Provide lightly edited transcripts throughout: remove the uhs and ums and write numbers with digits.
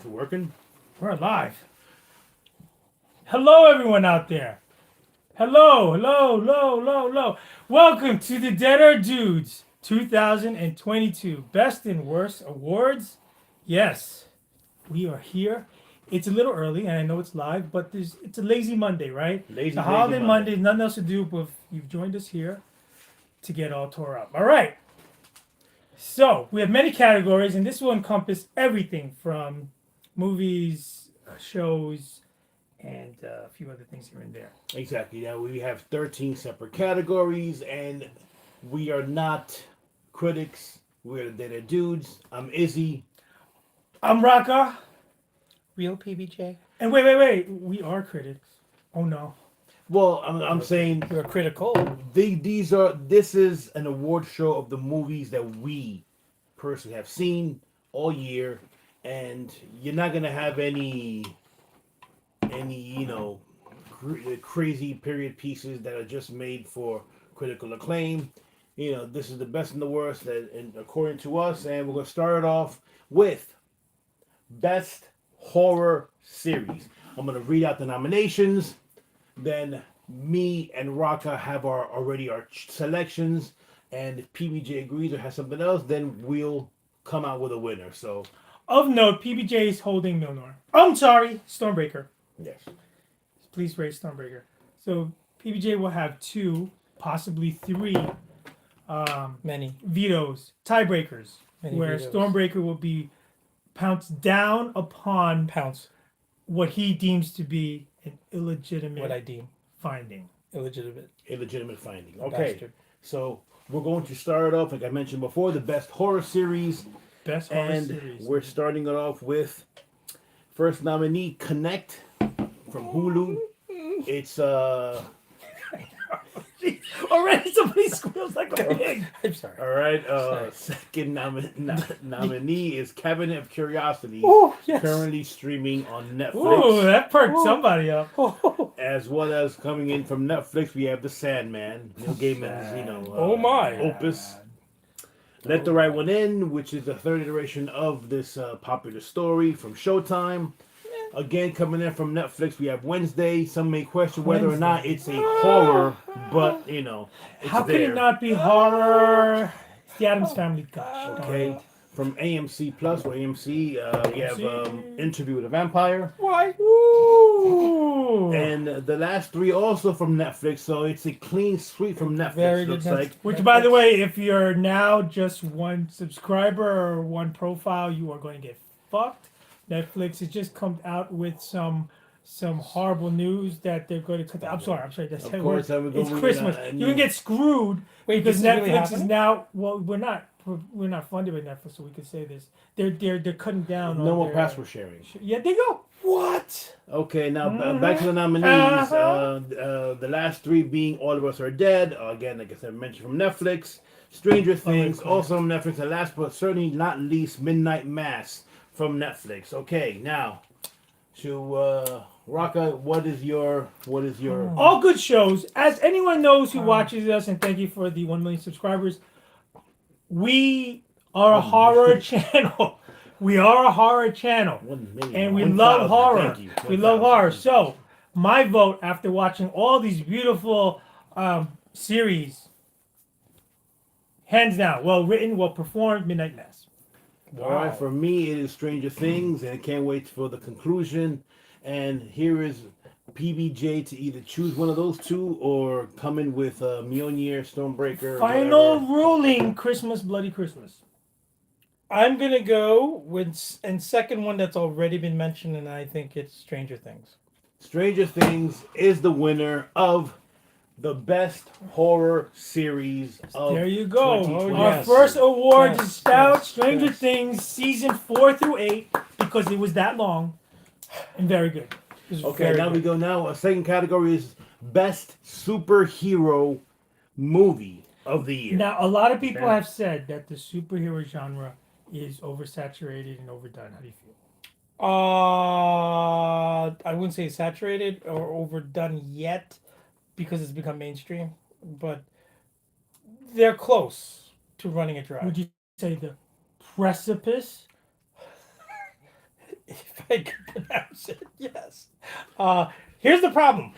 Is it working? We're live. Hello, everyone out there. Hello, hello, hello, hello, hello. Welcome to the Dead Are Dudes 2022 Best and Worst Awards. Yes, we are here. It's a little early, and I know it's live, but it's a lazy Monday, right? Lazy Holiday Monday. nothing else to do, but you've joined us here to get all tore up. All right. So we have many categories, and this will encompass everything from movies, shows, and a few other things here and there. Exactly. Now we have 13 separate categories, and we are not critics. We're the Dead Are Dudes. I'm Izzy. I'm Raka, Real PBJ. and wait, we are critics. Oh no, Well, I'm saying You're critical. this is an award show of the movies that we personally have seen all year, and you're not gonna have any crazy period pieces that are just made for critical acclaim. This is the best and the worst, and according to us, and we're gonna start it off with best horror series. I'm gonna read out the nominations. Then me and Raka have our selections, and if PBJ agrees or has something else, then we'll come out with a winner. So of note, PBJ is holding Milnor. I'm sorry, Stormbreaker. yes, Please raise Stormbreaker. So PBJ will have two, possibly three, Many. vetoes, tiebreakers, Many where vetoes. Stormbreaker will be pounced down upon Pounce. what he deems to be an illegitimate What I deem finding. illegitimate. illegitimate finding. Okay, Bastard. so we're going to start it off, like I mentioned before, the best horror series, Best horror and series. we're starting it off with first nominee, Connect from Hulu. It's Already somebody squeals like a pig. I'm sorry. all right. Sorry. Second nominee is Cabinet of Curiosities, Oh, yes. currently streaming on Ooh, Netflix. that perked somebody up. Oh, As well as coming in from Netflix, we have The Sandman, Neil Gaiman's, Oh, my. opus. Let the Right One In, which is the third iteration of this popular story from Showtime. Again, coming in from Netflix, we have Wednesday. Some may question whether or not it's a horror, but it's How there. could it not be horror? It's the Addams Family. Gosh. Okay, from AMC Plus or AMC, we have Interview with a Vampire, why? Ooh. and the last three also from Netflix. So it's a clean sweep from Netflix. Very good looks Netflix. like. Which, by the way, if you're now just one subscriber or one profile, you are going to get fucked. Netflix has just come out with some horrible news that they're going to cut. I'm sorry. That's Of how it course, works. I would go It's with, Christmas. You can get screwed Wait, because this is really Netflix is happening? now. Well, we're not funded by Netflix, so we can say this. They're cutting down. No on more their, password sharing. Yeah, they go. What? Okay, now back to the nominees. The last three being All of Us Are Dead. Again, like I said, mentioned from Netflix. Stranger Things, cool. also from Netflix. And last but certainly not least, Midnight Mass from Netflix. Okay, now to Raka, what is your All good shows. As anyone knows who watches us, and thank you for the 1 million subscribers, we are a horror channel. We are a horror channel. 1 million? And we 1,000, love horror. Thank you. We love 1,000. horror. So, my vote after watching all these beautiful series, hands down, well written, well performed, Midnight Mass. All right, for me, it is Stranger Things, and I can't wait for the conclusion. And here is PBJ to either choose one of those two or come in with Mjolnir, Stormbreaker. Final whatever. ruling, Christmas, Bloody Christmas. I'm going to go with and second one that's already been mentioned, and I think it's Stranger Things. Stranger Things is the winner of the best horror series of There you go. 2020. Our yes. first award Yes, is out yes, Stranger yes. Things season 4 through 8 because it was that long and very good. It was Okay, very now we good. go now. Our second category is best superhero movie of the year. Now, a lot of people Okay. have said that the superhero genre is oversaturated and overdone. How do you feel? I wouldn't say saturated or overdone yet because it's become mainstream, but they're close to running it dry. Would you say the precipice? If I can pronounce it, yes. Here's the problem: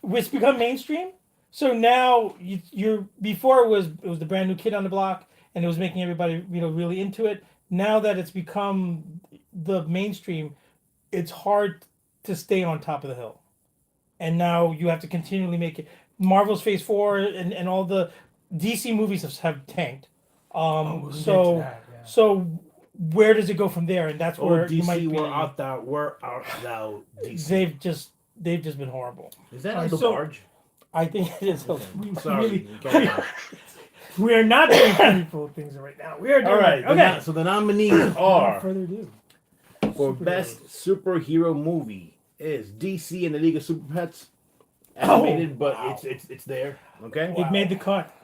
it's become mainstream. So now you're before it was the brand new kid on the block, and it was making everybody really into it. Now that it's become the mainstream, it's hard to stay on top of the hill, and now you have to continually make it. Marvel's Phase 4 and all the DC movies have tanked. we'll get to So that, yeah. so where does it go from there? And that's where you might DC be. were out thou DC. They've just been horrible. Is that Alright, on the so- barge? I think it is. Sorry. really- We are not doing people things right now. We are doing All right. Okay. So the nominees Without are further ado. for best superhero movie is DC and the League of Super Pets animated, but wow. it's there. Okay. It made the cut.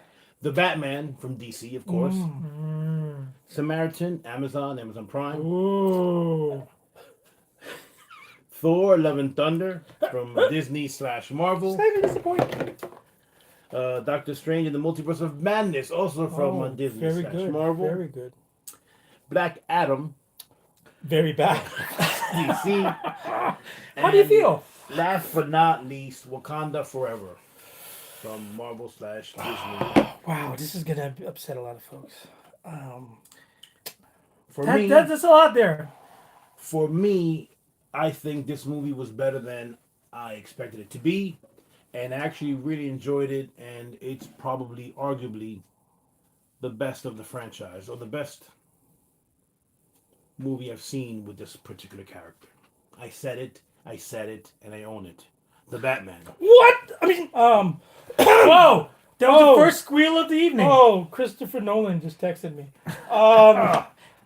The Batman from DC, of course. Mm. Samaritan, Amazon Prime. Ooh. Thor: Love and Thunder from Disney/Marvel. Slightly disappointing. Doctor Strange and the Multiverse of Madness, also from Disney Very slash good. Marvel. Very good. Black Adam, Very bad. DC. How do you And feel? Last but not least, Wakanda Forever from Marvel slash Disney. Wow, this is gonna upset a lot of folks. For That, me, that's a lot there. for me, I think this movie was better than I expected it to be, and I actually really enjoyed it. And it's probably, arguably, the best of the franchise, or the best movie I've seen with this particular character. I said it, and I own it. The Batman. What? I mean, Whoa! That was Oh. the first squeal of the evening. Oh, Christopher Nolan just texted me.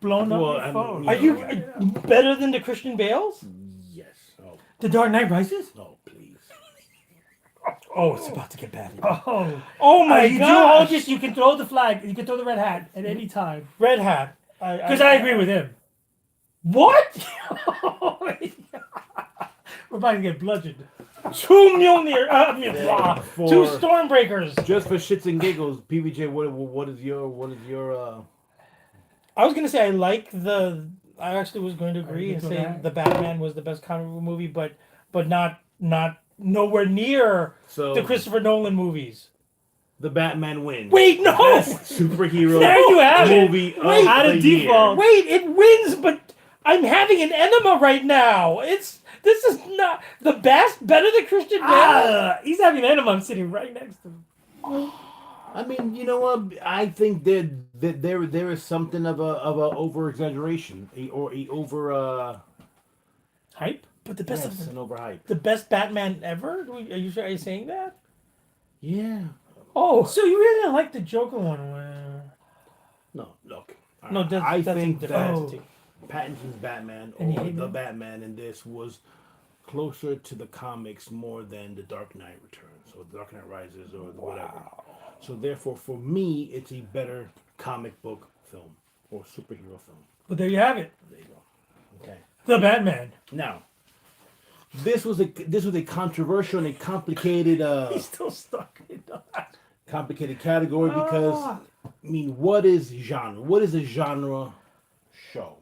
Blown up Well, your I phone. mean, Are you better than the Christian Bales? Yes. Oh, The Dark Knight Rises? no, please. Oh, it's about to get bad. Oh. Oh my you god! do, you can throw the flag, you can throw the red hat at any time. Red Hat. Because I agree with him. What? We're about to get bludgeoned. 2 Mjolnir. For- 2 Stormbreakers. Just for shits and giggles, PBJ, what is your I was gonna say I actually was going to agree and you say go back? the Batman was the best comic book movie, but not nowhere near so the Christopher Nolan movies. the Batman wins? Wait, no! Best superhero There you have it. movie of Wait, out of the year. default. Wait, it wins, but I'm having an enema right now. This is not the best. Better than Christian Bale. He's having an enema. I'm sitting right next to him. I mean, you know what? I think there is something of a over exaggeration, or a over Hype? But the best yes, an overhype. the best Batman ever. Are you sure? Are you saying that? Yeah. Oh, So you really didn't like the Joker one where... No, look. no, I that's think a that different entity. Pattinson's Batman, And you or hate the him? Batman in this, was closer to the comics more than the Dark Knight Returns or the Dark Knight Rises or whatever. So therefore, for me, it's a better comic book film or superhero film. But there you have it. There you go. Okay. The Batman. Now, this was a controversial and a complicated He's still stuck in that. complicated category because I mean, what is genre? What is a genre show?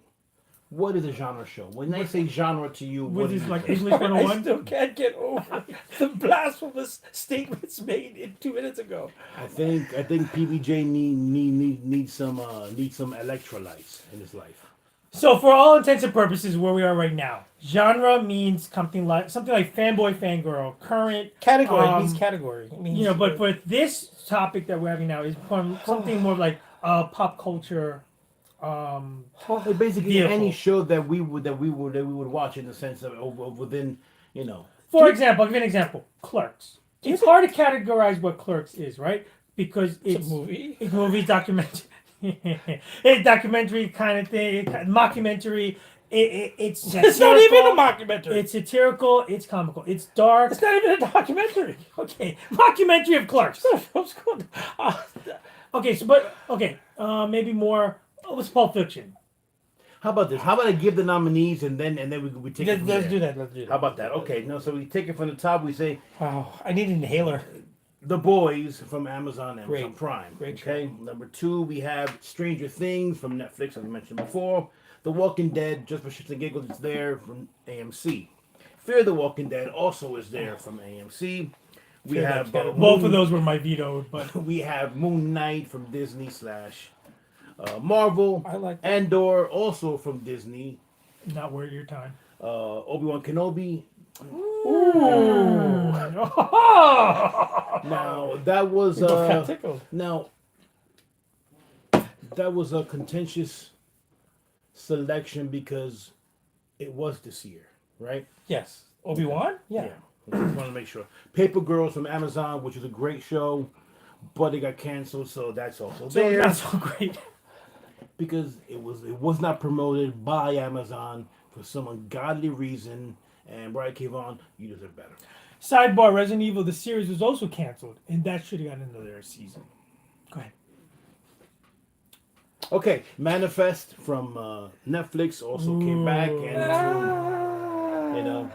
What is a genre show? When I say genre to you, what With do his you like think? English I 101. still can't get over the blasphemous statements made 2 minutes ago. I think PBJ needs some electrolytes in his life. So for all intents and purposes, where we are right now, genre means something like fanboy, fangirl, current Category it means category. It means, but this topic that we're having now is something more like pop culture. Basically, Vehicle. any show that we would watch in the sense of within, you know. For example, I'll give you an example. Clerks. It's hard to categorize what Clerks is, right? Because it's a movie. It's a movie, documentary. It's documentary kind of thing, mockumentary. It's It's not even a satirical, mockumentary. It's satirical. It's comical. It's dark. It's not even a documentary. Okay, mockumentary of Clerks. Okay, maybe more. What's Pulp Fiction? How about this? How about I give the nominees and then we take it from Let's there? do that. Let's do that. How about that? Okay, no, so we take it from the top. We say Wow, I need an inhaler. The Boys from Amazon Great. Prime. Great Okay. Number 2, we have Stranger Things from Netflix, as I mentioned before. The Walking Dead, just for shits and giggles, it's there from AMC. Fear the Walking Dead also is there from AMC. We Fear have that's Both of those were my vetoed, but we have Moon Knight from Disney slash Marvel. I like that. Andor also from Disney. not worth your time. Obi-Wan Kenobi. Ooh. Now that was Got tickled. now that was a contentious selection because it was this year, right? Yes. Obi-Wan? Yeah. I just want to make sure. Paper Girls from Amazon, which is a great show, but it got canceled, so that's also So there not so great. because it was not promoted by Amazon for some ungodly reason. And Brian Kevon, you deserve better. Sidebar: Resident Evil the series was also canceled, and that should have gotten another season. Go ahead. Okay, Manifest from Netflix also came back, and you know,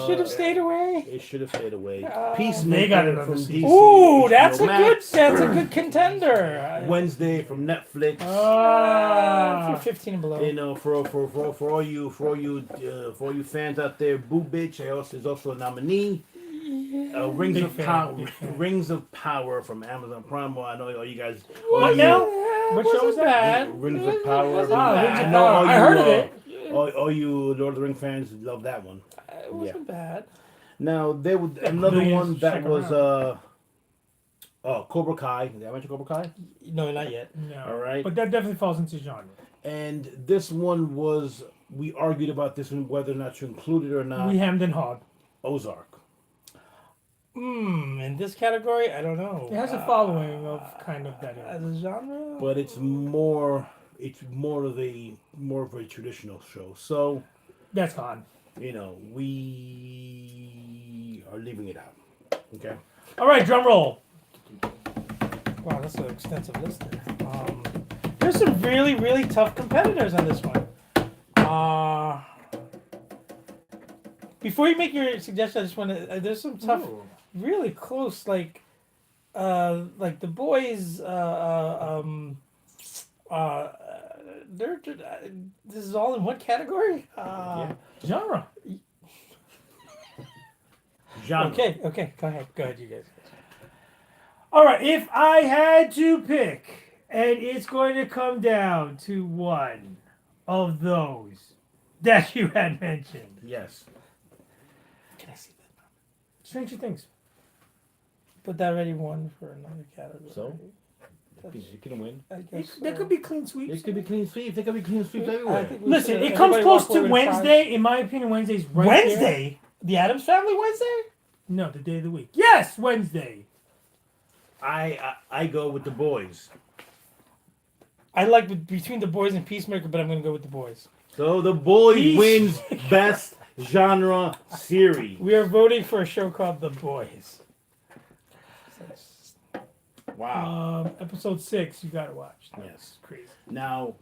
Should have stayed away. It should have stayed away. They got Peacemaker another from season. DC. Ooh, HBO that's Max. a good contender. Wednesday from Netflix. For 15 and below. You know, for all you fans out there, Boo Bitch is also a nominee. Rings Big of fan, Power, big fan. Rings of Power from Amazon Prime. Well, I know all you guys. What now? What show was that? bad. Rings of Power. Wasn't Ah, bad. Rings of I know Power. all you, I heard of it. All you Lord of the Rings fans love that one. It wasn't bad. Now there was another Millions one that check 'em was Cobra Kai. Did I mention Cobra Kai? No, not yet. No. All right. But that definitely falls into genre. And this one was we argued about this one whether or not to include it or not. We hemmed and hawed. Ozark. In this category, I don't know. It has a following of kind of that. As a genre? But it's more of a traditional show. So, That's fine. you know, we are leaving it out. Okay. All right, drum roll. Wow, that's an extensive list there. There's some really, really tough competitors on this one. Before you make your suggestion, I just want to. There's some tough, really close, like The Boys. This is all in what category? Genre. Genre. Okay. Go ahead, you guys. All right, if I had to pick, and it's going to come down to one of those that you had mentioned. Yes. Can I see that? Stranger Things. But that already won for another category. So? That's- You can win. I guess There so. could be clean sweeps. It could be clean sweeps. There could be clean sweeps I everywhere. think we Listen, should- it comes everybody close walk to away with five. Wednesday. In my opinion, Wednesday's right there. Wednesday? The Addams Family Wednesday? No, the day of the week. Yes, Wednesday. I go with The Boys. I like between The Boys and Peacemaker, but I'm going to go with The Boys. So The Boys Peace. wins best genre series. We are voting for a show called The Boys. Wow. Episode 6, you gotta watch. Yes. Crazy. Now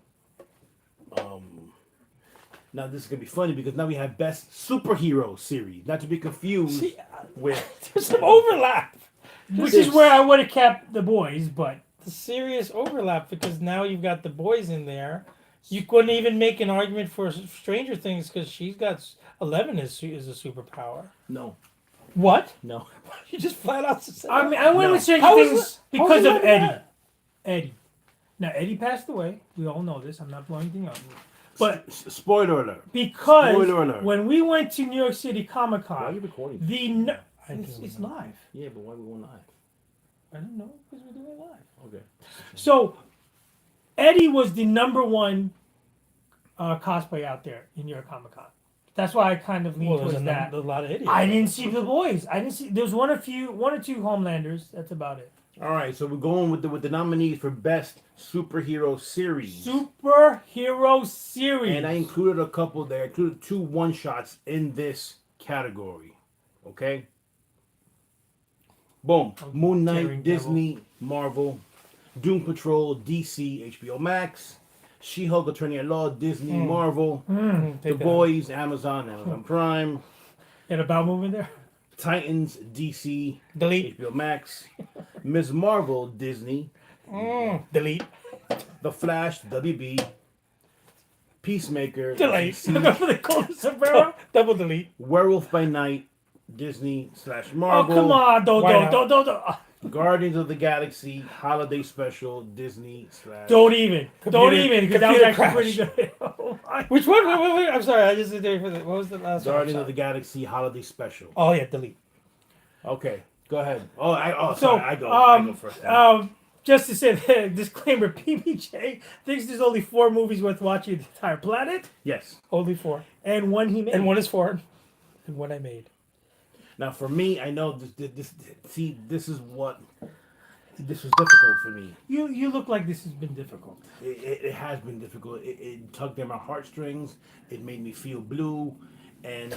this is gonna be funny because now we have best superhero series, not to be confused See, with there's some overlap. Which is where I would have kept the boys, but The serious overlap because now you've got The Boys in there. You couldn't even make an argument for Stranger Things because she's got 11 is a superpower. no. What? No. You just flat out said I mean, I went No. with Stranger How is Things it- because how is of it Eddie. that? Eddie. Now Eddie passed away. We all know this. I'm not blowing anything up. But Spoiler alert. because Spoiler alert. when we went to New York City Comic Why are you Con, recording? it's live. Yeah, but why are we going live? I don't know because we're doing it live. Okay. So Eddie was the number one cosplay out there in New York Comic Con. That's why I kind of leaned Well, there's towards that. a lot of idiots. I didn't see the boys. I didn't see. There's one or two Homelanders. That's about it. All right, so we're going with the nominees for best superhero series. Superhero series. And I included a couple there. I included 2 one-shots in this category. Okay? Boom. Moon Knight, Daring Disney, Marvel. Doom Patrol, DC, HBO Max. She-Hulk, Attorney at Law, Disney, Marvel. The Take that. Boys, Amazon Prime. Had a bowel movement there. Titans, DC, Delete. HBO Max. Ms. Marvel, Disney. Delete. The Flash, WB. Peacemaker. Delete. See, Go for the golden sombrero. Double delete. Werewolf by Night, Disney / Oh, Marvel. come on. Why not? Don't. Guardians of the Galaxy Holiday Special, Disney / Don't even. Don't even, because that was computer actually pretty good. Oh, my. Which one? Wait. I'm sorry. I just did there for the. What was the last one? Guardians of the Galaxy Holiday Special. Oh yeah, delete. Okay, go ahead. Oh, So, sorry, I go first. just to say the disclaimer, PBJ thinks there's only 4 movies worth watching on the entire planet, Yes. Only 4. and one he made. And one is foreign. And one I made. Now, for me, I know this was difficult for me. You look like this has been difficult. It has been difficult. It tugged at my heartstrings. It made me feel blue, and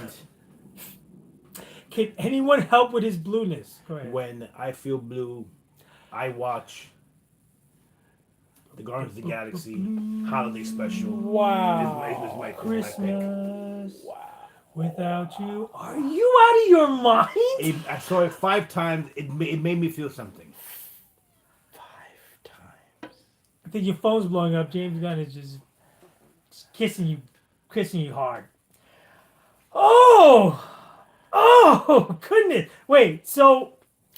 Can anyone help with his blueness? Go ahead. when I feel blue, I watch the Guardians of the Galaxy Holiday Special. Wow. Is my pick. Christmas without you. Are you out of your mind? I saw it 5 times. It made me feel something. 5 times. I think your phone's blowing up. James Gunn is just kissing you hard. Oh, goodness. Wait, so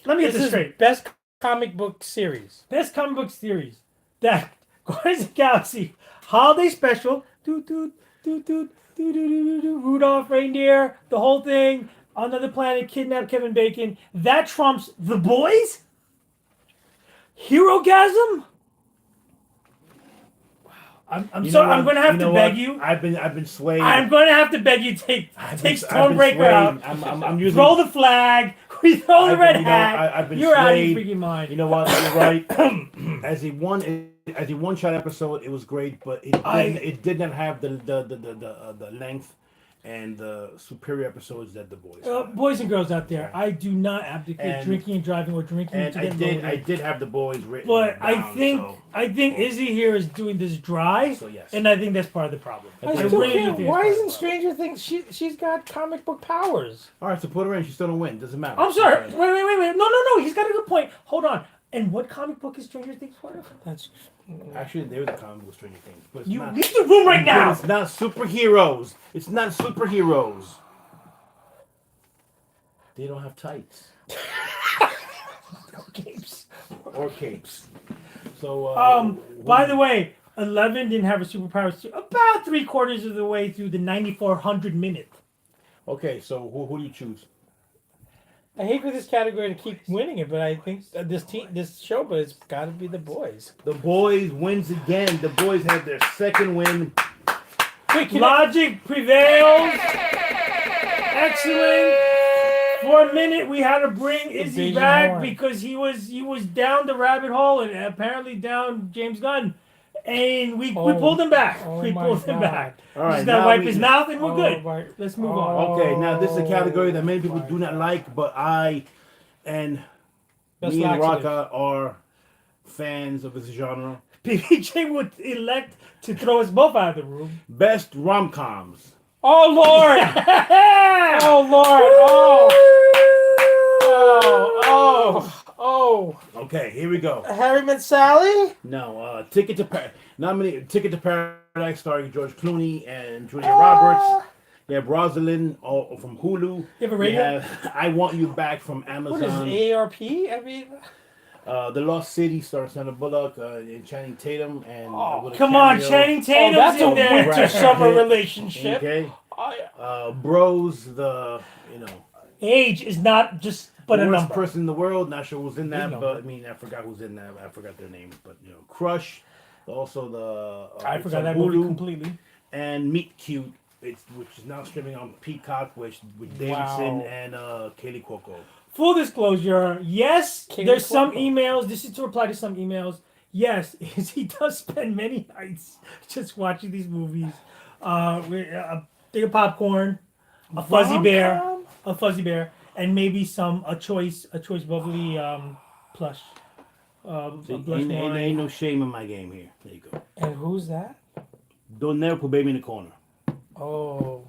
let me get this straight. Best comic book series. Best comic book series. That Guardians of the Galaxy Holiday Special. Rudolph Reindeer. The whole thing. Another Planet. Kidnap Kevin Bacon. That trumps The Boys. Hero-gasm. I'm sorry. I'm going to have to beg you. I've been swayed. I'm going to have to beg you. Take Stonebreaker out. I'm using. Throw the flag. We throw the red You know, hat. I've been You're out of swayed. your freaking mind. You know what? You're right. As a one-shot episode, it was great, but it did not have the length and the superior episodes that The Boys. had. Boys and girls out there, I do not abdicate drinking and driving or drinking And to I get did loaded. have The Boys written But down, I think Izzy here is doing this dry, So, yes. and I think that's part of the problem. I I still really can't. think Why it's isn't part of the Stranger Things? She's got comic book powers. All right, so put her in. She still don't win. Doesn't matter. problem. I'm sorry. Okay. Wait. No. He's got a good point. Hold on. And what comic book is Stranger Things part of? That's Actually, they were the comic book Stranger Things, but it's You not. leave the room right But now. It's not superheroes. It's not superheroes. They don't have tights Capes. or capes. So, By the way, 11 didn't have a superpower about 3/4 of the way through the 9400 minute. okay, so who do you choose? I hate for this category to keep winning it, but I think this show, but it's got to be The Boys. The Boys wins again. The Boys have their second win. Wait, Logic prevails. Excellent. For a minute, we had to bring Izzy Division back horn. because he was down the rabbit hole and apparently down James Gunn, and we pulled him back. We my pulled him God. back. All right, He's gotta now wipe we- his mouth and we're Oh, good. my- Let's move Oh. on. Okay, now this is a category that many people my do not like, but I and Best me and laxative. Raka are fans of this genre. PBJ would elect to throw us both out of the room. Best rom-coms. Oh Lord! Oh Lord! Oh! Okay, here we go. Harry Met Sally? No, Ticket to Paradise starring George Clooney and Julia Roberts. You have Rosalind from Hulu. You have a radio? have I Want You Back from What is Amazon. AARP? I mean, The Lost City stars Sandra Bullock and Channing Tatum. And with a Come on, cameo. Channing Tatum's that's a in there. winter Right. summer relationship. Okay. I- Bros, Age is not just but a worst number. person in the world. Not sure who's in that, know. but I mean, I forgot who's in that. I forgot their names, but Crush. Also the I it's forgot on that movie Hulu. completely. And Meet Cute, which is now streaming on Peacock with Davidson Wow. and Kaylee Cuoco. Full disclosure, yes, Katie there's some Cuoco. emails. This is to reply to some emails. Yes, he does spend many nights just watching these movies. With a big of popcorn, a fuzzy bear, and maybe a choice bubbly plush. A blush Ain't wine. no shame in my game here. There you go. And who's that? Don't never put baby in the corner. Oh.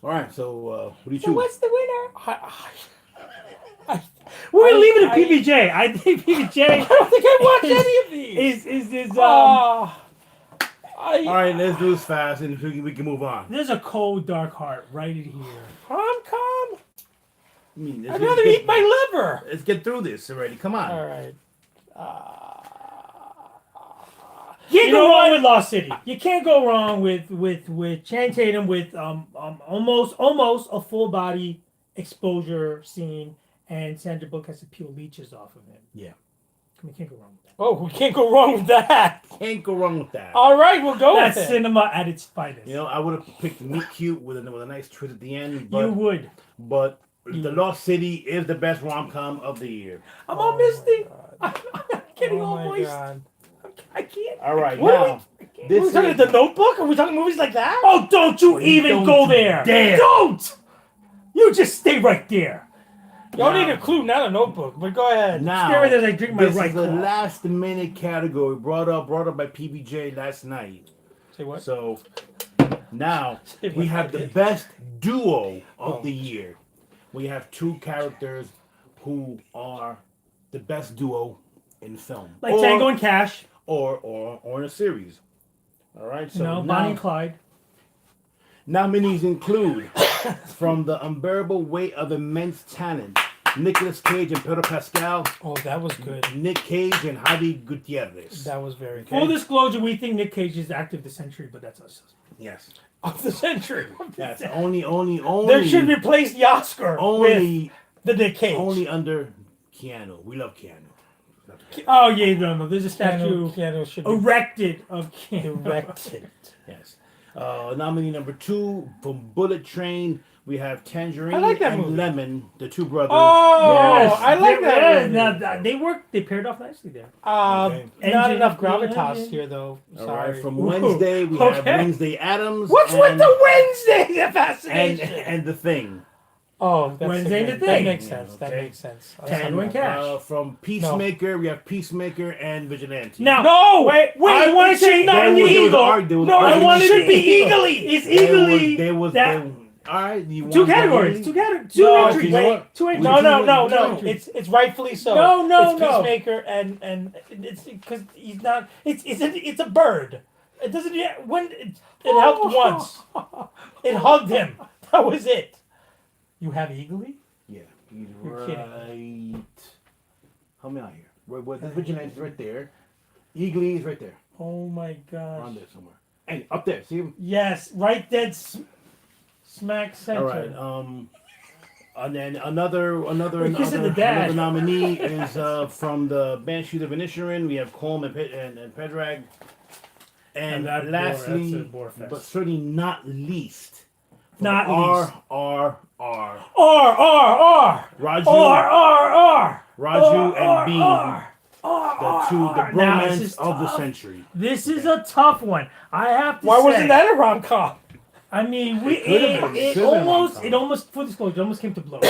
All right, so what do you choose? So what's the winner? We're gonna leave it I- to PBJ. I think PBJ I don't think I watched any of these. is Oh. All right, let's do this fast, and we can move on. There's a cold, dark heart right in here. Rom-com? I mean, I'd rather eat my liver. Let's get through this already. Come on. All right. You can't You go know wrong what? with Lost City. You can't go wrong with Channing Tatum with almost a full body exposure scene, and Sandra Bullock has to peel leeches off of him. Yeah. We can't go wrong with that. Oh, we can't go wrong with that. Can't go wrong with that. All right, we'll go That's with it. cinema at its finest. You know, I would have picked Meet Cute with a nice twist at the end, but You would. The Lost City is the best rom-com of the year. I'm all misty. God. I'm getting Oh all my moist. God. I can't. All right, What are now I can't. Are we this talking is The Notebook? Are we talking movies like that? Oh, don't you even Don't go you there. dare. Don't. You just stay right there. Y'all Now- need a clue, not a notebook. But go ahead. now. Stay right there as I drink my This right is the claw. last minute category brought up by PBJ last night. Say what? So now Say we what have I the did. best duo of Oh. the year. We have two characters who are the best duo in film, Like Tango and Cash. or in a series. All right, so You know, now Bonnie and Clyde. nominees include from the unbearable weight of immense talent, Nicolas Cage and Pedro Pascal, Oh, that was good. Nick Cage and Javi Gutierrez. That was very good. Full disclosure, we think Nick Cage is actor of the century, but that's us. Yes, Of the century. that's only. They should replace the Oscar only with the Nick Cage. only under Keanu. We love Keanu. Oh yeah, no. There's a statue Keanu should be erected of Keanu. erected. Yes. Nominee number 2 from Bullet Train. We have Tangerine I like that and movie. Lemon, the two brothers. Oh, Yes, I like they- that yeah, movie. now, they worked. They paired off nicely there. Okay. Not Engine- enough gravitas engine. here, though. All Sorry. right. From Ooh, Wednesday, we have okay. Wednesday Adams. What's and, with the Wednesday and fascination? and the Thing. Oh, that's Wednesday good. the That Thing. makes sense. Yeah, That okay. makes sense. Tango and Cash. From Peacemaker, we have Peacemaker and Vigilante. Now, No! wait. I want to say not There an was- there was eagle. arg- there was No, I argument. want it to be Eagle. eagly. It's There eagly. was that- all right. You Two want categories. that? Two categories. Two No, entries. you know what? Two entries. No, no, no, Two no. entries. It's rightfully so. No, no, it's no. Peacemaker and it's because he's not. It's a bird. It doesn't. When it helped once, it hugged him. That was it. You have eagly. Yeah. He's You're right. Help me out here. Where the Vigilante's right there. Eagly is right there. Oh my On gosh. there somewhere. Hey, up there. See him? Yes, right dead smack center. All right. And then another We're kissing the dad. another nominee is from the Banshees of Inisherin. We have Colm and Pedrag. And And that lastly, that's a bore fest. but certainly not least, from Not least. RRR. R. Raju, Raju and Bean, the Now, this bromance is of the tough. century. This is a tough one. I have to Why say. wasn't that a rom com? I mean, It could've been. It could've been rom-com. almost, full disclosure, it almost came to blows.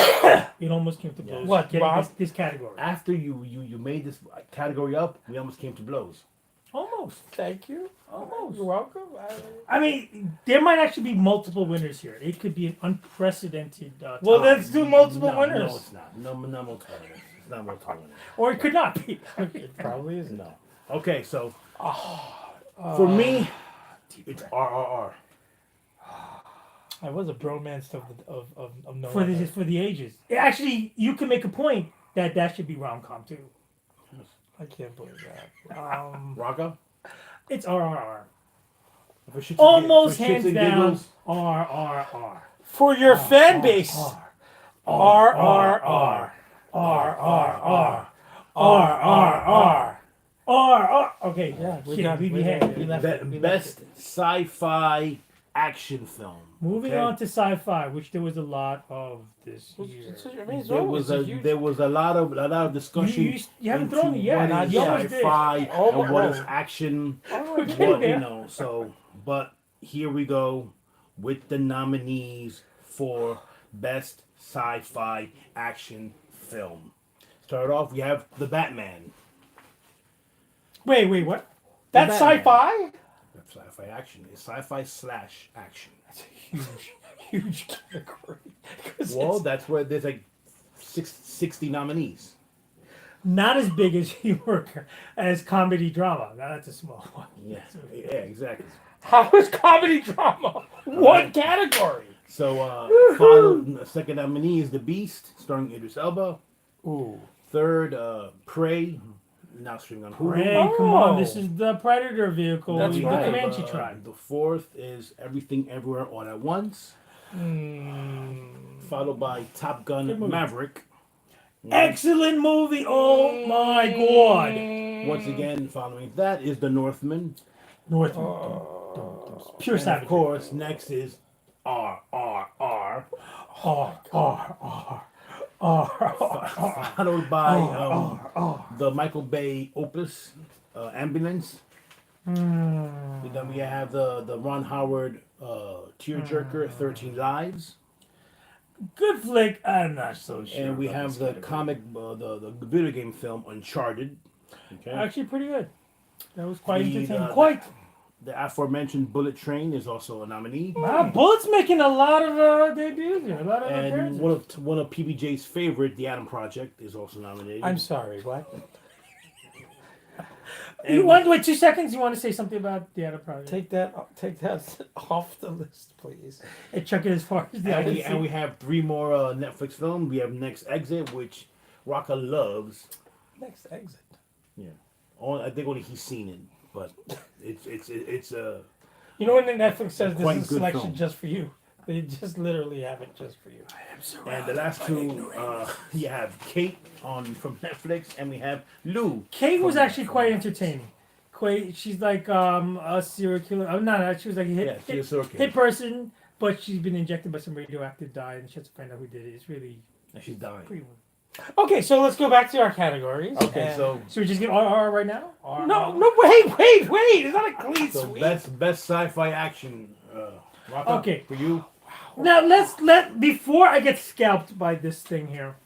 It almost came to blows. What, Getting Rob? this category. After you made this category up, we almost came to blows. Almost. Thank you. Almost. You're welcome. I mean, there might actually be multiple winners here. It could be an unprecedented. Well, time. let's do multiple No, winners. No, it's not. No multiple winners. It's not multiple winners. Or it could not be. It probably is. No. Okay, so for me, it's RRR. I was a bromance of no. For the ages. Actually, you can make a point that should be rom-com too. I can't believe that. Rocco? It's RRR. For shits and Almost for shits hands and down. giggles, RRR. For your fan base. RRR. RRR. RRR. Okay, Yeah, we're shit, done. we We're had done. it. We left Be- it. We left best it. sci-fi action film. Moving Okay? on to sci-fi, which there was a lot of this year. I mean, it's There always was a a huge. there was a lot of discussion. You haven't into thrown it yet. What is You almost did. sci-fi Oh, and what is oh. action? We're getting What, there. so but here we go with the nominees for best sci-fi action film. Start off, we have The Batman. Wait, what? That's Batman. sci-fi? That's sci-fi action. It's sci-fi slash action. That's a huge category. 'Cause Well, it's- that's where there's like 60 nominees. not as big as humor as comedy drama. Now that's a small one. Yeah, yeah, exactly. How is comedy drama? What right. category? So, final second nominee is The Beast, starring Idris Elba. Ooh. Third, Prey, now streaming on Hulu. Hey, come on! This Oh. is the Predator vehicle. That's the right. Comanche tribe. The fourth is Everything Everywhere All at Once, followed by Top Gun Good movie. Maverick. Excellent movie! Oh my god! Once again, following that is The Northman. North. Pure And of savage. course, next is RRR, followed by the Michael Bay opus, Ambulance. And then we have the Ron Howard tearjerker, 13 Lives. Good flick. I'm not so sure. And we about have this the category. comic, the video game film Uncharted. Okay. Actually, pretty good. That was quite The, entertaining. uh, Quite. The aforementioned Bullet Train is also a nominee. Bullet's making a lot of debuts here. A lot of And appearances. one of PBJ's favorite, The Atom Project, is also nominated. I'm sorry, what? And You want wait 2 seconds? You want to say something about the other project? Take that off the list, please. And chuck it as far as the eye can and we see. have 3 more Netflix films. We have Next Exit, which Rocka loves. Next exit. Yeah, I think only he's seen it, but it's You know when Netflix says this Quite is a good selection film. just for you? They just literally have it just for you. and the last two you have Kate from Netflix, and we have Lou. Kate was from- actually quite entertaining. She's like a serial killer. Oh, no, she was like a Yeah, she's a serial killer. hit person, but she's been injected by some radioactive dye, and she has to find out who did it. It's really And she's dying. pretty. Okay, so let's go back to our categories. Okay, and- so So we just get RR right now? RR. No, wait! It's not a clean sweep. best sci-fi action. Rocka, Okay. for you. Now before I get scalped by this thing here.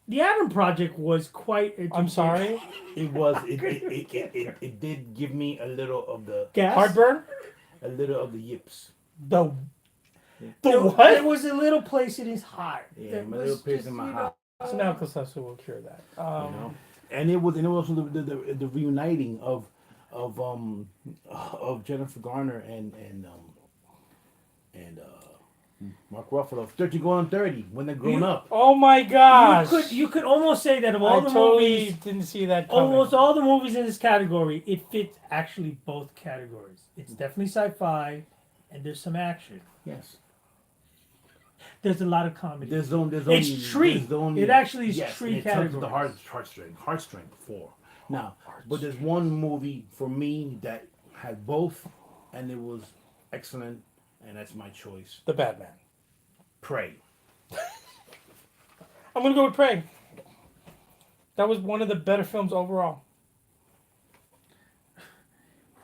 The Atom Project was quite. I'm sorry. It was it did give me a little of the Gas. Heartburn? yips. The There, what? there was a little place in his heart. Yeah, that my was little place just, in my you know, heart. So now Kosasu will cure that. You know, and it was also the reuniting of Jennifer Garner and Mark Ruffalo, 30 going on 30 when they're grown up. Oh my gosh! You could almost say that of all I the totally movies, didn't see that coming. almost all the movies in this category, it fits actually both categories. It's definitely sci-fi, and there's some action. Yes. There's a lot of comedy. There's only It's tree. It actually is tree and it touches the categories. heartstring for. Now, but there's one movie for me that had both, and it was excellent, and that's my choice. The Batman. Prey. I'm gonna go with Prey. That was one of the better films overall.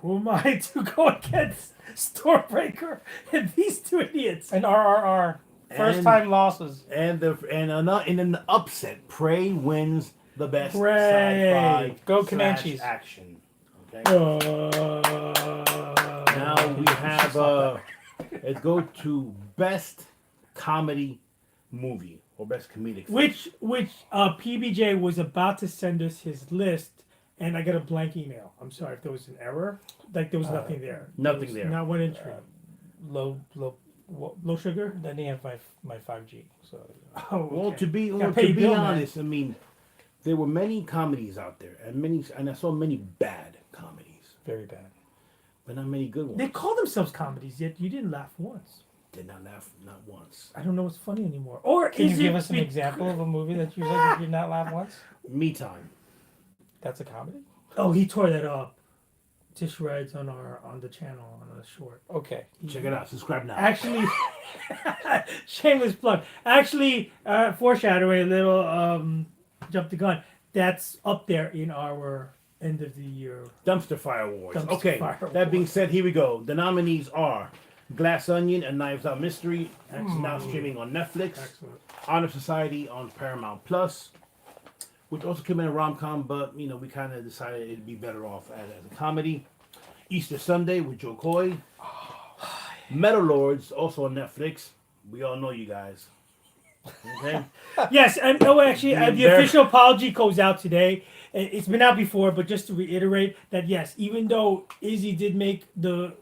Who am I to go against Stormbreaker and these two idiots? And RRR. First And- time losses. And in an upset, Prey wins the best Prey. sci-fi Go / Comanches. action. Okay. Now Now we have let's go to best comedy movie or best comedic. film. which PBJ was about to send us his list, and I got a blank email. I'm sorry if there was an error. Like there was nothing there. nothing There was there. Not one entry. Low. Low sugar. Then they have my 5G. So Oh, Well, okay. to be Gotta pay your bill, man. honest, I mean, there were many comedies out there, and I saw many bad comedies, very bad. but not many good ones. They call themselves comedies, yet you didn't laugh once. Did not laugh, not once. I don't know what's funny anymore. Or Can you is give it us an be- example of a movie that you said you did not laugh once? Me Time. That's a comedy. Oh, he tore that up to shreds on the channel on a short. Okay. Check it out. Subscribe now. Actually, shameless plug. Actually, foreshadowing a little jump the gun. That's up there in our end of the year. Dumpster Fire Awards. Dumpster Okay. Fire That being Awards. said, here we go. The nominees are Glass Onion, A Knives Out Mystery, that's now streaming on Netflix. Excellent. Honor Society on Paramount Plus, which also came in a rom-com, but we kind of decided it'd be better off as a comedy. Easter Sunday with Joe Coy. Metal Lords, also on Netflix. We all know you guys. Okay. Yes, and no, actually, the There- official apology goes out today. It's been out before, but just to reiterate that yes, even though Izzy did make the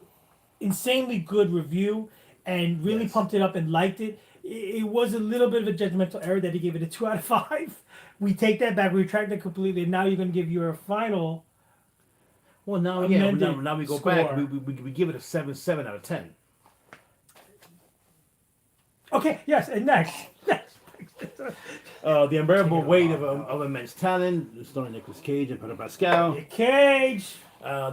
insanely good review and really Yes. pumped it up and liked it, it was a little bit of a judgmental error that he gave it a 2 out of 5. We take that back, we retract that completely, and now you're going to give your final. Well, now, yeah, Amended now we go score. back. We give it a 7 out of 10. Okay, yes, and next. The Unbearable Take it Weight along, of Immense Talent, starring Nicolas Cage and Pedro Pascal. Cage.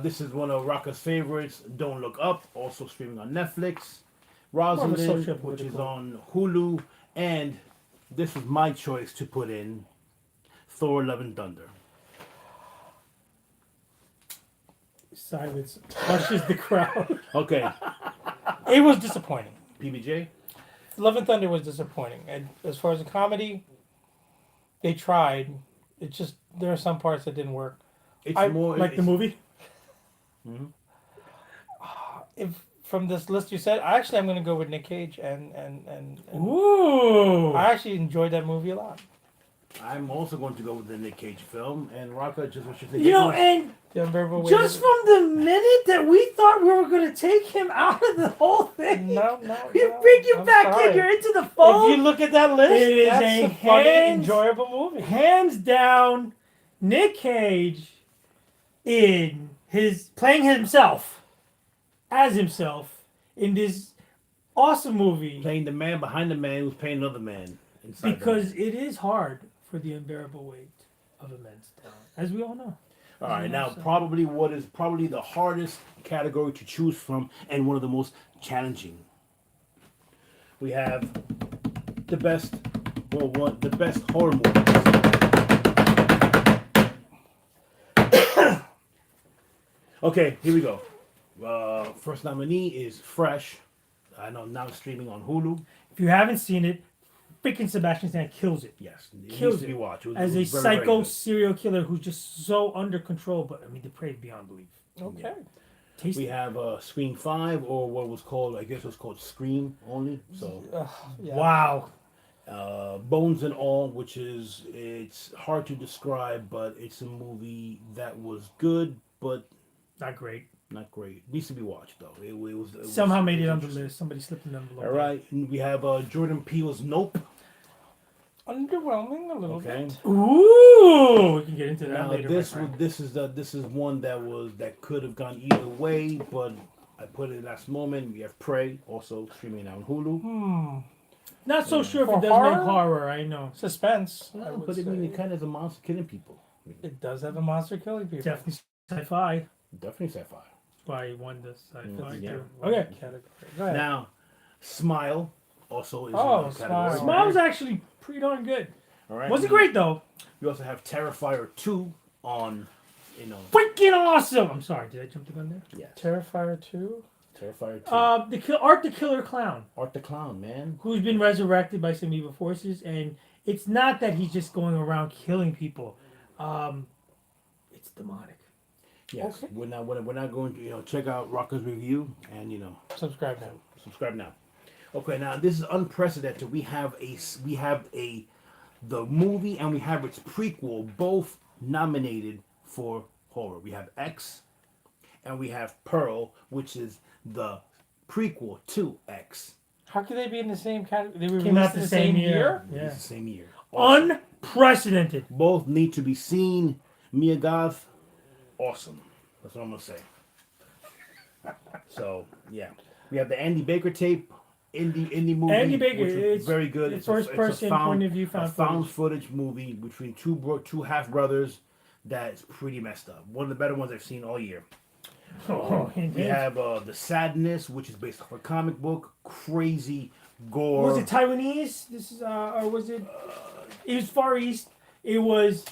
This is one of Rocca's favorites. Don't Look Up, also streaming on Netflix. of a Rosalind, social which is political. on Hulu, and this was my choice to put in Thor: Love and Thunder. Silence hushes the crowd. Okay, It was disappointing. PBJ. Love and Thunder was disappointing. And as far as the comedy, they tried. It just there are some parts that didn't work. It's I more Like the movie. If from this list you said, I'm going to go with Nick Cage and Ooh. I actually enjoyed that movie a lot. I'm also going to go with the Nick Cage film, and Rocca, just what you think? You know, and The Unbearable Weight just of- from the minute that we thought we were going to take him out of the whole thing, no, we no, bring you I'm back sorry. in. You're into the fold. If you look at that list, It is that's a a funny, hands- enjoyable movie. Hands down, Nick Cage in his playing himself as himself in this awesome movie Playing the man behind the man who's playing another man inside. because it is hard for the unbearable weight of immense talent, as we all know. All right, now probably what is probably the hardest category to choose from, and one of the most challenging. We have the best, the best horror movies. Okay, here we go. First nominee is Fresh. I know now it's streaming on Hulu. If you haven't seen it, freaking Sebastian Stan kills it. Yes, it Kills needs to be it. watched. It was- As it a was very, very psycho good. serial killer who's just so under control, but I mean, depraved beyond belief. Okay. Tasty. We have Scream 5, or what was called, I guess it was called Scream only. So, Yeah. Wow. Bones and All, which is, it's hard to describe, but it's a movie that was good, but Not great. not great. Needs to be watched, though. It was Somehow made it was on the interesting. list. Somebody slipped an envelope. All right, and we have Jordan Peele's Nope. Underwhelming a little Okay. bit. Ooh, we can get into that Now later. this my was friend. this is one that could have gone either way, but I put it last moment. We have Prey, also streaming on Hulu. Not so sure if For it does horror? make horror. I know. Suspense. I Yeah, would but I say. mean, it kind of is a monster killing people. It does have a monster killing people. Definitely sci-fi. Definitely sci-fi. That's why I won this sci-fi Yeah. too. Okay. Category. Go ahead. Now, Smile also is Oh, in the Smile. category. Smile was actually pretty darn good. All right. Wasn't great though. We also have Terrifier 2 on, Freaking awesome. I'm sorry. Did I jump the gun there? yes, Terrifier 2. Terrifier 2. Art the Killer Clown, Art the Clown, man. who's been resurrected by some evil forces, and it's not that he's just going around killing people. It's demonic. Yes, Okay. we're not going to check out Rocker's review and Subscribe now. subscribe now. Okay, now this is unprecedented. We have the movie and we have its prequel both nominated for horror. We have X and we have Pearl, which is the prequel to X. How could they be in the same category? They were Came released out in the same year. It's Yeah. the same year. Unprecedented. Both need to be seen. Mia Goth, awesome. That's what I'm gonna say. So yeah, we have the Andy Baker tape, indie movie. Andy Baker, which was it's very good. the It's first person point of view found footage movie between two half brothers. That's pretty messed up. One of the better ones I've seen all year. Oh, We indeed. have The Sadness, which is based off a comic book. Crazy gore. Was it Taiwanese? This is or was it? It was Far East. It was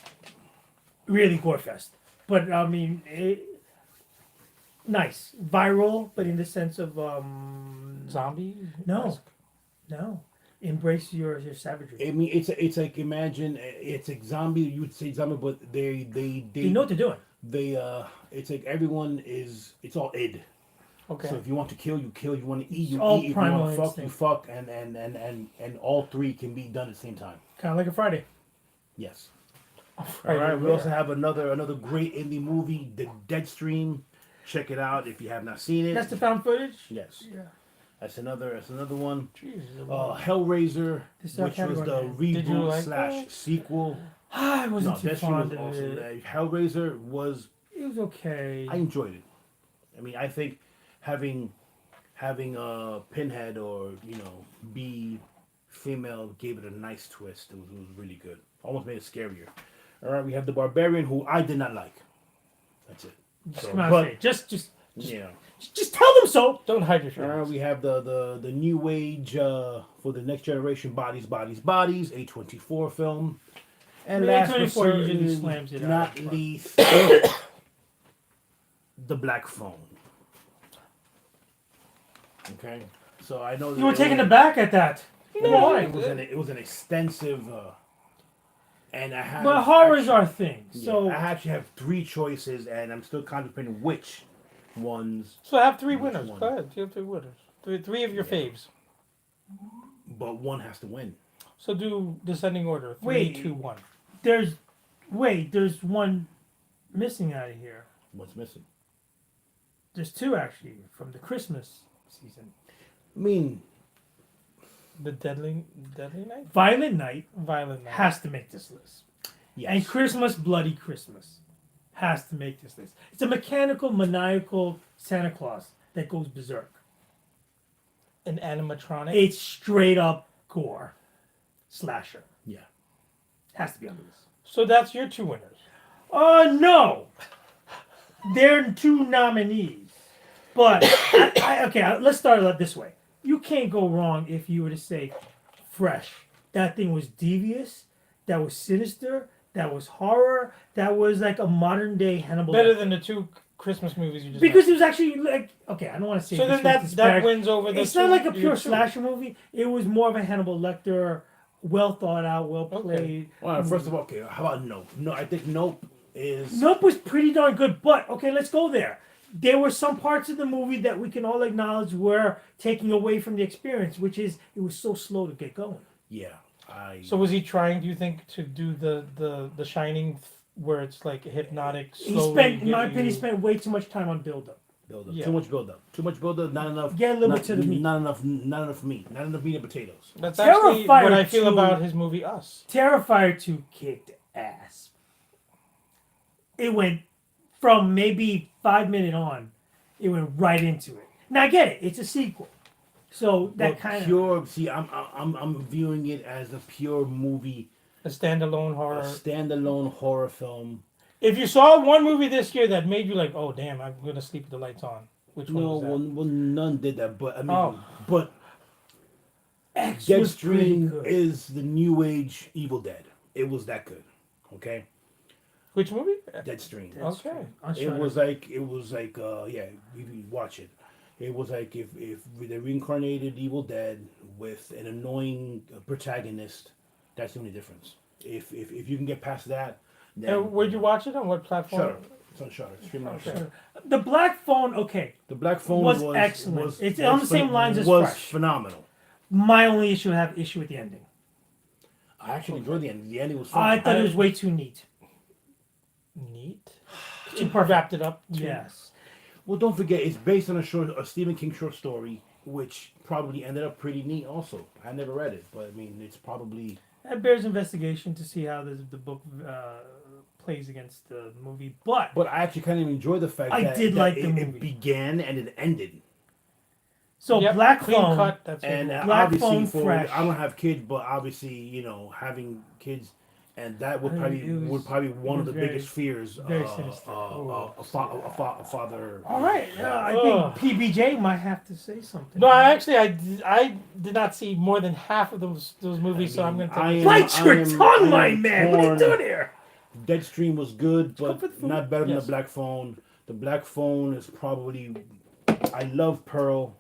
really gore fest, but I mean, nice, viral, but in the sense of Zombie? no, embrace your savagery. I mean, it's like imagine it's like zombie. You would say zombie, but they You know what they're doing. it's like everyone is. It's all id. Okay. So if you want to kill, you kill. You want to eat, you All eat. If you primal want to fuck, you instinct. fuck, and all three can be done at the same time. Kind of like a Friday. Yes. All Right, right. We where? also have another great indie movie, The Deadstream. Check it out if you have not seen it. That's the found footage. Yes. Yeah. That's another one. Jesus. Hellraiser, This is our which was the category, man. Did you like reboot that? / sequel. I No, wasn't too Deadstream fond was of awesome. it. Hellraiser was. It was okay. I enjoyed it. I mean, I think having a Pinhead or be female gave it a nice twist. It was really good. Almost made it scarier. All right, we have the Barbarian, who I did not like. That's it. So, Come on, but say it. Just yeah. just tell them so. Don't hide your All right, feelings. we have the new age for the next generation. Bodies, A24 film. And I mean, last but A24 usually certainly slams it out, not but- least, the Black Phone. Okay, so I know You were taken aback at that. Why? it was an extensive, and I have. But horrors are things. So I actually have 3 choices, and I'm still contemplating which ones. So I have 3 Which winners. one? Go ahead. You have 3 winners. Three of your Yeah. faves. But one has to win. So do descending order. 3, Wait. 2, 1. there's one missing out of here. What's missing? There's 2 actually from the Christmas season. I mean, The Deadly Night? Violent Night Violent Night. has to make this list. yes. And Christmas, Bloody Christmas has to make this list. It's a mechanical, maniacal Santa Claus that goes berserk. An animatronic. It's straight up gore. Slasher. Yeah. Has to be on the list. So that's your 2 winners. No! They're 2 nominees. But, let's start it this way. You can't go wrong if you were to say Fresh. That thing was devious. That was sinister. That was horror. That was like a modern day Hannibal. Better Lecter. than the 2 Christmas movies you just Because it was actually like, okay, I don't want to say So this then was that wins over the It's 2. not like a your pure 2. slasher movie. It was more of a Hannibal Lecter, well thought out, well played. All right, first of all, okay, how about Nope? No, I think Nope is. Nope was pretty darn good, but okay, let's go there. There were some parts of the movie that we can all acknowledge were taking away from the experience, which is it was so slow to get going. Yeah, I. So was he trying, do you think, to do the Shining where it's like a hypnotic, He slowly spent, in my get opinion, he you- spent way too much time on build-up. build up. Yeah. Too much build up. Too much build up. Not enough. Get a little not, to the meat. Not enough meat. Not enough meat and potatoes. That's actually Terrifier what I feel 2 about his movie Us. Terrifier 2 kicked ass. It went from maybe 5 minutes on, it went right into it. Now I get it, it's a sequel. So that But kind of pure. See, I'm viewing it as a pure movie, A standalone a horror. standalone horror film. If you saw one movie this year that made you like, oh damn, I'm gonna sleep with the lights on. Which one No, was that? well, none did that. But I mean, Oh. but X was pretty Deadstream good. is the new age Evil Dead. It was that good. Okay, Which movie? Deadstream. Okay. It was like yeah, if you watch it, it was like if they reincarnated Evil Dead with an annoying protagonist, that's the only difference. If you can get past that, then Where'd you watch it on? What platform? Shutter. It's on Shutter. Streaming on Okay. Shutter. The Black Phone, okay. The Black Phone Was excellent. It's on the same lines as was Fresh. phenomenal. My only issue, I have issue with the ending. I actually enjoyed the ending. The ending was fun. I thought it was way too neat. Neat. Too You perfect. wrapped it up. Yes. Well, don't forget, it's based on a Stephen King short story, which probably ended up pretty neat. Also, I never read it, but I mean, it's probably That bears investigation to see how the book plays against the movie. But But I actually kind of enjoy the fact I that, did that like the it movie. began and it ended. so Yep, Black clean Phone, cut. That's And it. Black obviously, Phone for Fresh. I don't have kids, but obviously, having kids, and that would I mean, probably one of the very- biggest fears. very sinister. A father. All right, I Ugh. think PBJ might have to say something. No, I did not see more than half of those movies, so I'm mean, gonna I take. am- Bite your tongue, I my am man. What are you torn. doing here? Deadstream was good, but for the food. not better than Yes. the Black Phone. The Black Phone is probably. I love Pearl,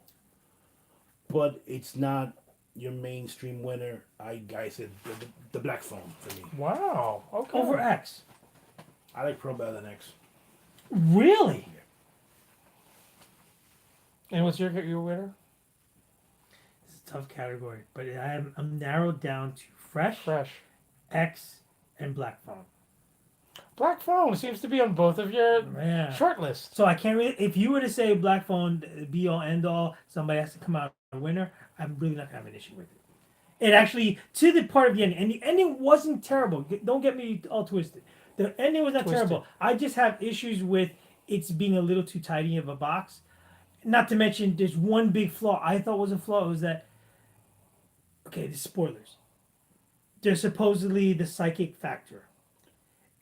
but it's not your mainstream winner. I said the Black Phone for me. Wow. Okay. Over X. I like Pearl better than X. Really? And what's your winner? It's a tough category, but I'm narrowed down to Fresh, Fresh. X, and Black Phone. Black Phone seems to be on both of your Yeah. short lists. So I can't really. If you were to say Black Phone, be all end all, somebody has to come out a winner. I'm really not gonna have an issue with it. It actually to the part of the ending, and the ending wasn't terrible. Don't get me all twisted. The ending was not Twisted. terrible. I just have issues with it's being a little too tidy of a box. Not to mention, there's one big flaw I thought was a flaw was that. Okay, the spoilers. There's supposedly the psychic factor,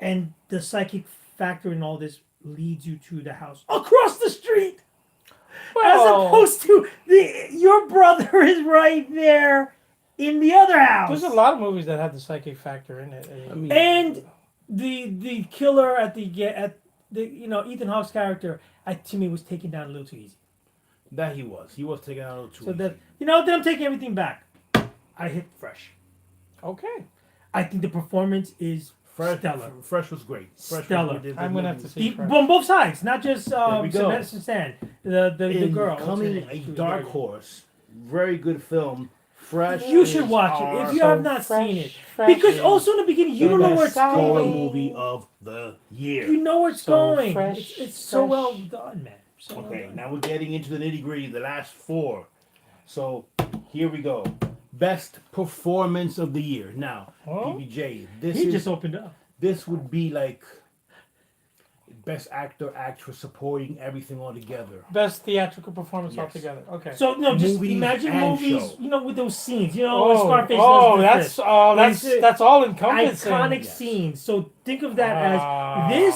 and the psychic factor in all this leads you to the house across the street. As opposed to your brother is right there in the other house. There's a lot of movies that have the psychic factor in it. I mean, And the killer at the Ethan Hawke's character to me was taken down a little too easy. that he was taking out a little too. So easy. that then I'm taking everything back. I hit Fresh. Okay. I think the performance is stellar. Fresh was great. Fresh Stellar. I'm gonna have to see Fresh. On both sides, not just we go. Sebastian Stan, the girl. What's her Coming name? a She was dark very- horse, very good film. Fresh. You should is watch it our if you have not Fresh- seen it. Fresh Because is also in the beginning, you the don't know where it's best horror going. movie of the year. You know where it's So going. Fresh- It's so Fresh. well done, man. So well Okay, done. now we're getting into the nitty gritty, the last four. So here we go. Best performance of the year. Now, Oh. PBJ, He just opened up. this would be like best actor, actress, supporting everything all together. Best theatrical performance Yes. altogether. Okay. So no, just Movies imagine and movies. show. With those scenes. When Scarface. oh, does the that's fist. that's all encompassing. Iconic Yes. scenes. So think of that as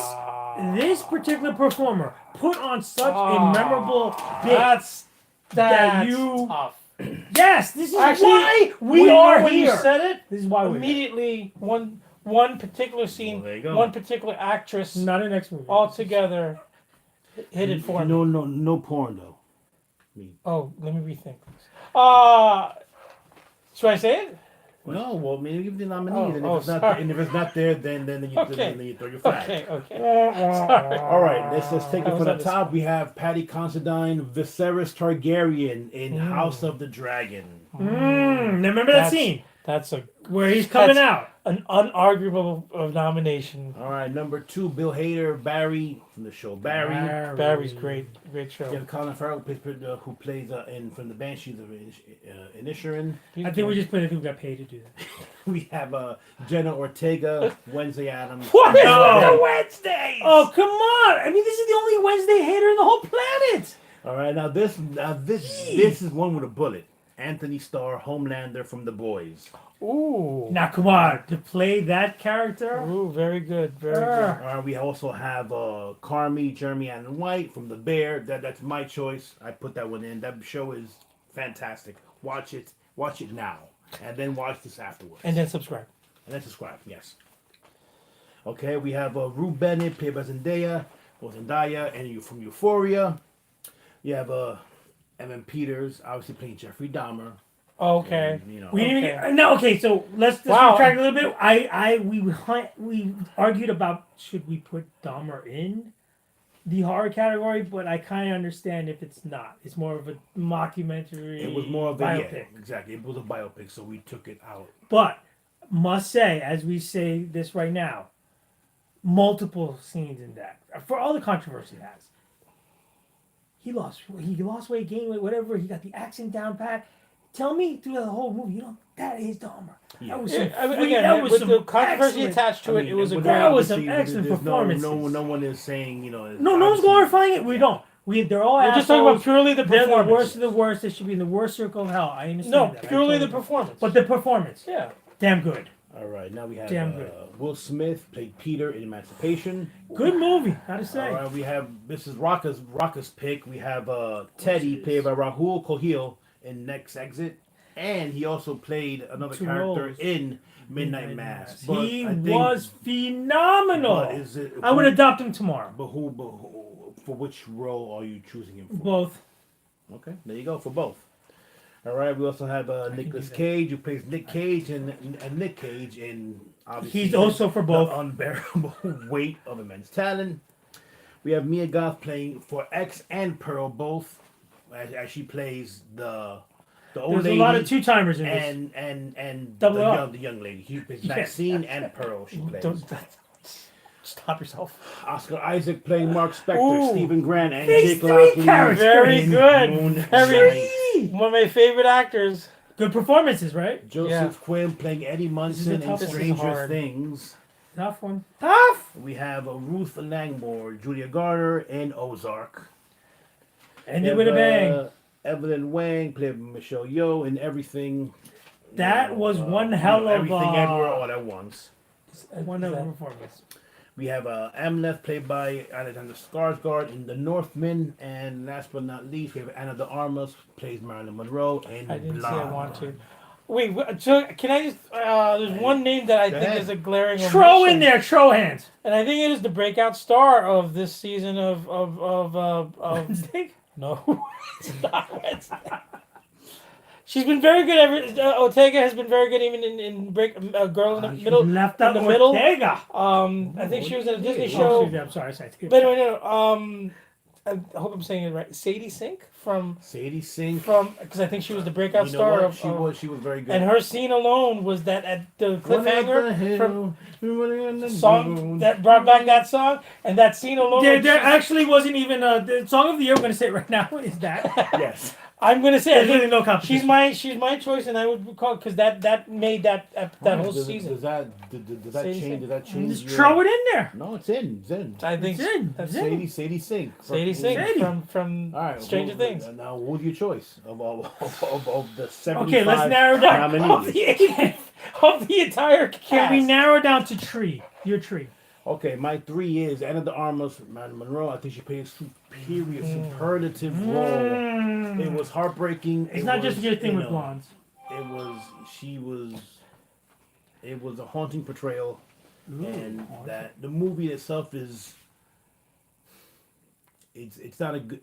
this particular performer put on such a memorable bit. That's that you- tough. Yes, this is Actually, why we you know are when here. You said it This is why we're here. immediately. One particular scene, Well, there you go. one particular actress, Not an next movie. all together hit it for me. No porn though. Oh, let me rethink. Should I say it? No, well, maybe give the nominees, Oh, and if oh, it's not, sorry. and if it's not there, then you Okay. then you throw your flag. Okay. All right, let's take I it was from the on the top. We have Patty Considine, Viserys Targaryen in House of the Dragon. Remember that That's- scene That's where he's coming that's- out? an unarguable nomination. All right, number 2, Bill Hader, Barry from the show Barry. Barry's great show. You have Colin Farrell who plays in from the Banshees of Inisherin. I think we just put it. We got paid to do that. We have Jenna Ortega, Wednesday Addams. What is No. with the Wednesdays? Oh come on! I mean, this is the only Wednesday hater in the whole planet. All right, now this is one with a bullet. Anthony Starr, Homelander from The Boys. Ooh. Now come on, to play that character. Ooh, very good. Very good. All right, we also have Carmi, Jeremy Allen White from The Bear. That's my choice. I put that one in. That show is fantastic. Watch it now, and then watch this afterwards. And then subscribe. And then subscribe. Yes. Okay, we have Rue Bennett, played by Zendaya, and you from Euphoria. You have Evan Peters, obviously playing Jeffrey Dahmer. Okay. And, you know, We didn't Okay. even no. Okay, so let's Wow. retract a little bit. We argued about should we put Dahmer in the horror category, but I kind of understand if it's not. It's more of a mockumentary. it was more of a biopic. exactly. It was a biopic, so we took it out. But must say, as we say this right now, multiple scenes in that for all the controversy it has. He lost weight, gained weight, whatever. He got the accent down pat. Tell me through the whole movie, that is Dahmer. Yeah. That was Yeah, some I mean, free- again, that was with some the controversy excellent- attached to it, it was a and great. That was some obviously, excellent there's performances. No one is saying No one's obviously- glorifying it. We don't. They're all We're just talking about assholes. purely the They're the performance. worst of the worst. They should be in the worst circle of hell. I understand No, that. I purely the totally- performance. But the performance, yeah. damn good. All right, now we have Damn good. Will Smith played Peter in Emancipation. Good movie, gotta say. All right, we have this is Rocca's pick. We have Teddy played by Rahul Kohil in Next Exit, and he also played another Two character roles. in Midnight Mass. But He I think- was phenomenal. but is it- I would adopt him tomorrow. But who? For which role are you choosing him for? Both. Okay, there you go for both. All right, we also have Nicolas that. Cage, who plays Nick Cage, and Nick Cage in obviously He's also for both. The unbearable weight of immense talent. We have Mia Goth playing for X and Pearl both. as she plays the old There's lady. a lot of two timers in this. And Double the up. young lady. She plays Yeah. Maxine and Pearl. She plays. Stop yourself. Oscar Isaac playing Mark Spector, Ooh. Stephen Grant, and Phase Jake 3 Lockley. characters. Very in good. Moon Very- Knight. One of my favorite actors. Good performances, right? Joseph Quinn playing Eddie Munson in tough one. Stranger Hard. Things. Tough one. Tough. We have Ruth Langmore, Julia Garner in Ozark. Ended with a bang. Evelyn Wang played Michelle Yeoh in Everything. That was one hell of Everything Everywhere All at Once. One of the performance. We have Amleth played by Alexander Skarsgård in The Northman, and last but not least, we have Anna de Armas plays Marilyn Monroe in I didn't say Blonde. I want to. Wait, so can I just? There's one name that I Go think ahead. is a glaring Tro omission, in there, Tro hands. and I think it is the breakout star of this season of Wednesday? no, it's not Wednesday. She's been very good. Ortega has been very good, even in break. Girl in the middle. Left up in the middle. Ortega. I think she was in a Disney Oh, show. excuse me, I'm sorry. But no. I hope I'm saying it right. Sadie Sink from Sadie Sink. because I think she was the breakout You know star what? of. She was very good. And her scene alone was that at the cliffhanger from song that brought back that song, and that scene alone. There actually wasn't even the song of the year. I'm going to say it right now is that. Yes. I'm gonna say I There's think really no competition. she's my choice, and I would call because that made that whole Does season. that Sadie change? Sink. Does that change? Just throw it in there. No, it's in. It's in. I think It's in. that's It's in. Sadie Sink. Sadie Sink Sadie. from All right. Stranger Things. Now, what's your choice of the 75 Okay, let's narrow down. nominees? Of the entire cast. Can we narrow down to Tree? Your Tree. Okay, my 3 is Anna de Armas, Marilyn Monroe. I think she played a superior, superlative role. It was heartbreaking. It's not just your thing with blondes. It was a haunting portrayal, and that the movie itself is. It's not a good.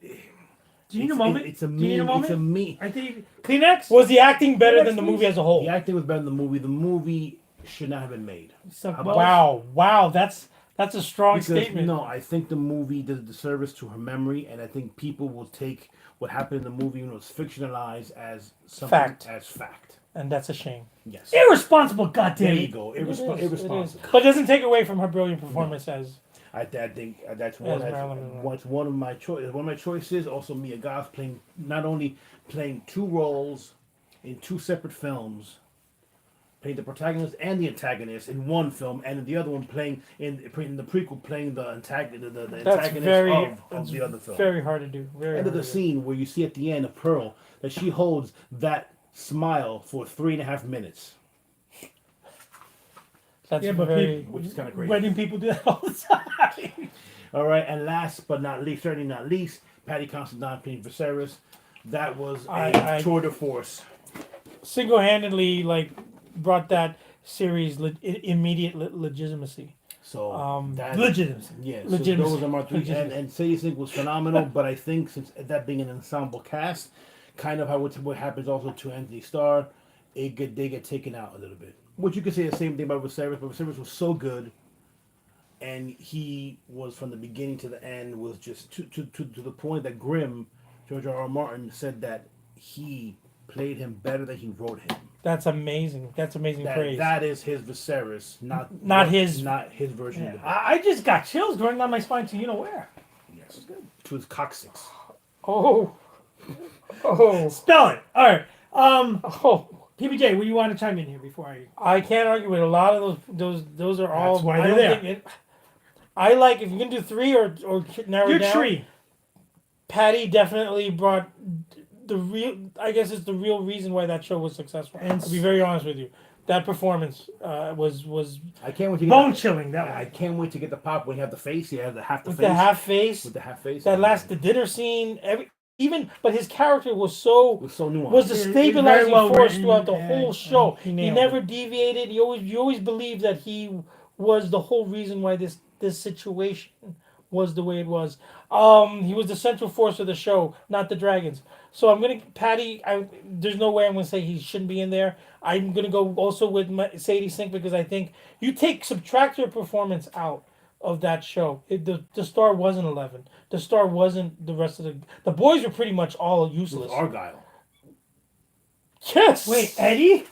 Do you need a moment? It's a Do you need a me. It's a moment? me. I think Kleenex. Was the acting better than the Next, movie as a whole? The acting was better than the movie. The movie should not have been made. Suck How balls. Wow, that's a strong Because, statement. no, I think the movie did a disservice to her memory, and I think people will take what happened in the movie when it was fictionalized as something Fact. as fact. And that's a shame. Yes. Irresponsible, There goddamn you it. go. It is. Irresponsible. But it doesn't take away from her brilliant performance as I think that's one. Marilyn Monroe. What's one of my choices. One of my choices. Also, Mia Goth playing not only playing 2 roles in 2 separate films, playing the protagonist and the antagonist in one film, and in the other one playing in the prequel playing the antagonist, the that's antagonist very of the other film. very hard to do. Very End hard of the to do. scene where you see at the end of Pearl that she holds that smile for 3.5 minutes. That's Yeah, but very. Which is kind of crazy. Wedding people do that all the time. All right, and last but not least, certainly not least, Patty Considine playing Viserys. That was a I- tour de force. Single-handedly, brought that series immediate legitimacy. So that Legitimacy. yeah, so Legitimacy. those are my 3. And Sadie Sink was phenomenal, but I think since that being an ensemble cast, kind of how what happens also to Anthony Starr, they get taken out a little bit. Which you could say the same thing about Viserys, but Viserys was so good, and he was from the beginning to the end was just to the point that George R. R. Martin said that he played him better than he wrote him. That's amazing. That's amazing praise. That is his Viserys, not his version. Yeah. Of it. I just got chills going down my spine to you know where. Yes, to his coccyx. Oh. Spell it. All right. Oh. PBJ, will you want to chime in here before I? I can't argue with a lot of those are all. That's why I they're don't there. think I like if you can do 3 or narrow Your down. Tree. Patty definitely brought the real. I guess it's the real reason why that show was successful. And To be very honest with you, that performance was I can't wait to get Bone chilling. That I one. can't wait to get the pop when you have the face. You have the half the with face. the half face. With the half face. The dinner scene. But his character was It was so nuanced. was the It's very stabilizing well force written, throughout the and- whole and show. he He nailed never it. deviated. You always believed that he was the whole reason why this situation was the way it was. He was the central force of the show, not the dragons. So I'm gonna Patty. There's no way I'm gonna say he shouldn't be in there. I'm gonna go also with Sadie Sink because I think you subtract her performance out of that show. The star wasn't Eleven. The star wasn't the rest of the boys were pretty much all It was useless. Argyle. Yes. Wait, Eddie?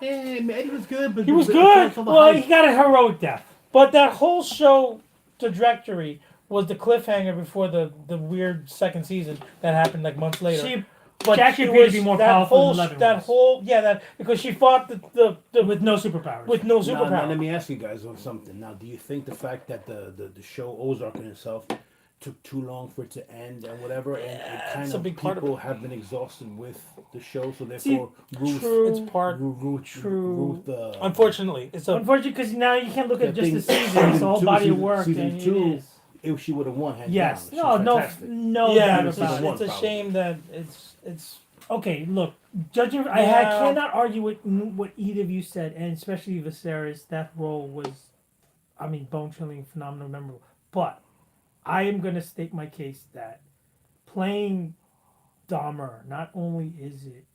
Yeah, Eddie was good, but He was but good. for the Well, hype. he got a heroic death. But that whole show trajectory was the cliffhanger before the weird second season that happened like months later. She but actually it appeared to was be more that powerful whole, than Eleven that was. whole that because she fought the with no superpowers. with no Now, superpower. let me ask you guys on something. Now, do you think the fact that the show Ozark in itself took too long for it to end and whatever, and kind it's a of big part of people it. have been exhausted with the show, so See, therefore Ruth, true. It's part True. Ruth, unfortunately. It's a Unfortunately, because now you can't look at the just the thing- season; it's a whole two- body of season- work, season and two, it is. if she would have won, hands Yes, down, no, she's no, fantastic. no yeah, doubt it's about a, it. one, it's a probably. shame that it's Okay, look, judging, I Yeah. cannot argue with what either of you said, and especially Viserys. That role was, I mean, bone chilling, phenomenal, memorable. But I am going to state my case that playing Dahmer, not only is it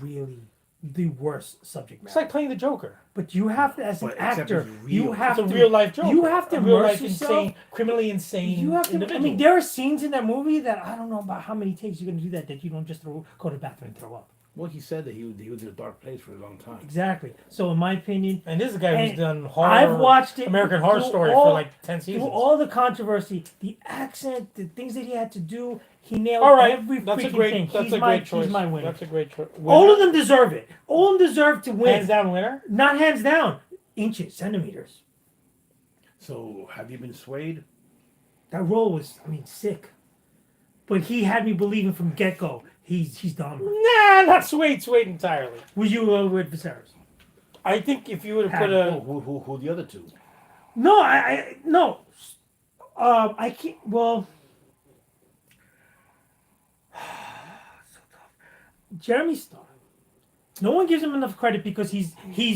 really the worst subject it's matter, like playing the Joker. but you have to, as an But except actor, it's real. you have It's a to real life Joker. You have to a real immerse life yourself. insane, criminally insane. You have to. I individual. mean, there are scenes in that movie that I don't know about how many takes you're going to do that you don't just go to the bathroom and throw up. Well, he said that he was in a dark place for a long time. Exactly. So, in my opinion, and this is a guy who's and done horror. I've watched it American Horror through Story all- for like 10 seasons. through all the controversy, the accent, the things that he had to do, he nailed All right, every that's a freaking great. thing. That's He's a my, great choice. He's my winner. That's a great choice. All of them deserve it. All of them deserve to win. hands down winner. Not hands down, inches, centimeters. So, have you been swayed? That role was, I mean, sick. But he had me believing from get go. He's Dahmer. Nah, not swayed entirely. Was you with Viserys? I think if you would have put Oh, a who the other two? No, I no. I can't. Well, so tough. Jeremy Starr. No one gives him enough credit because he's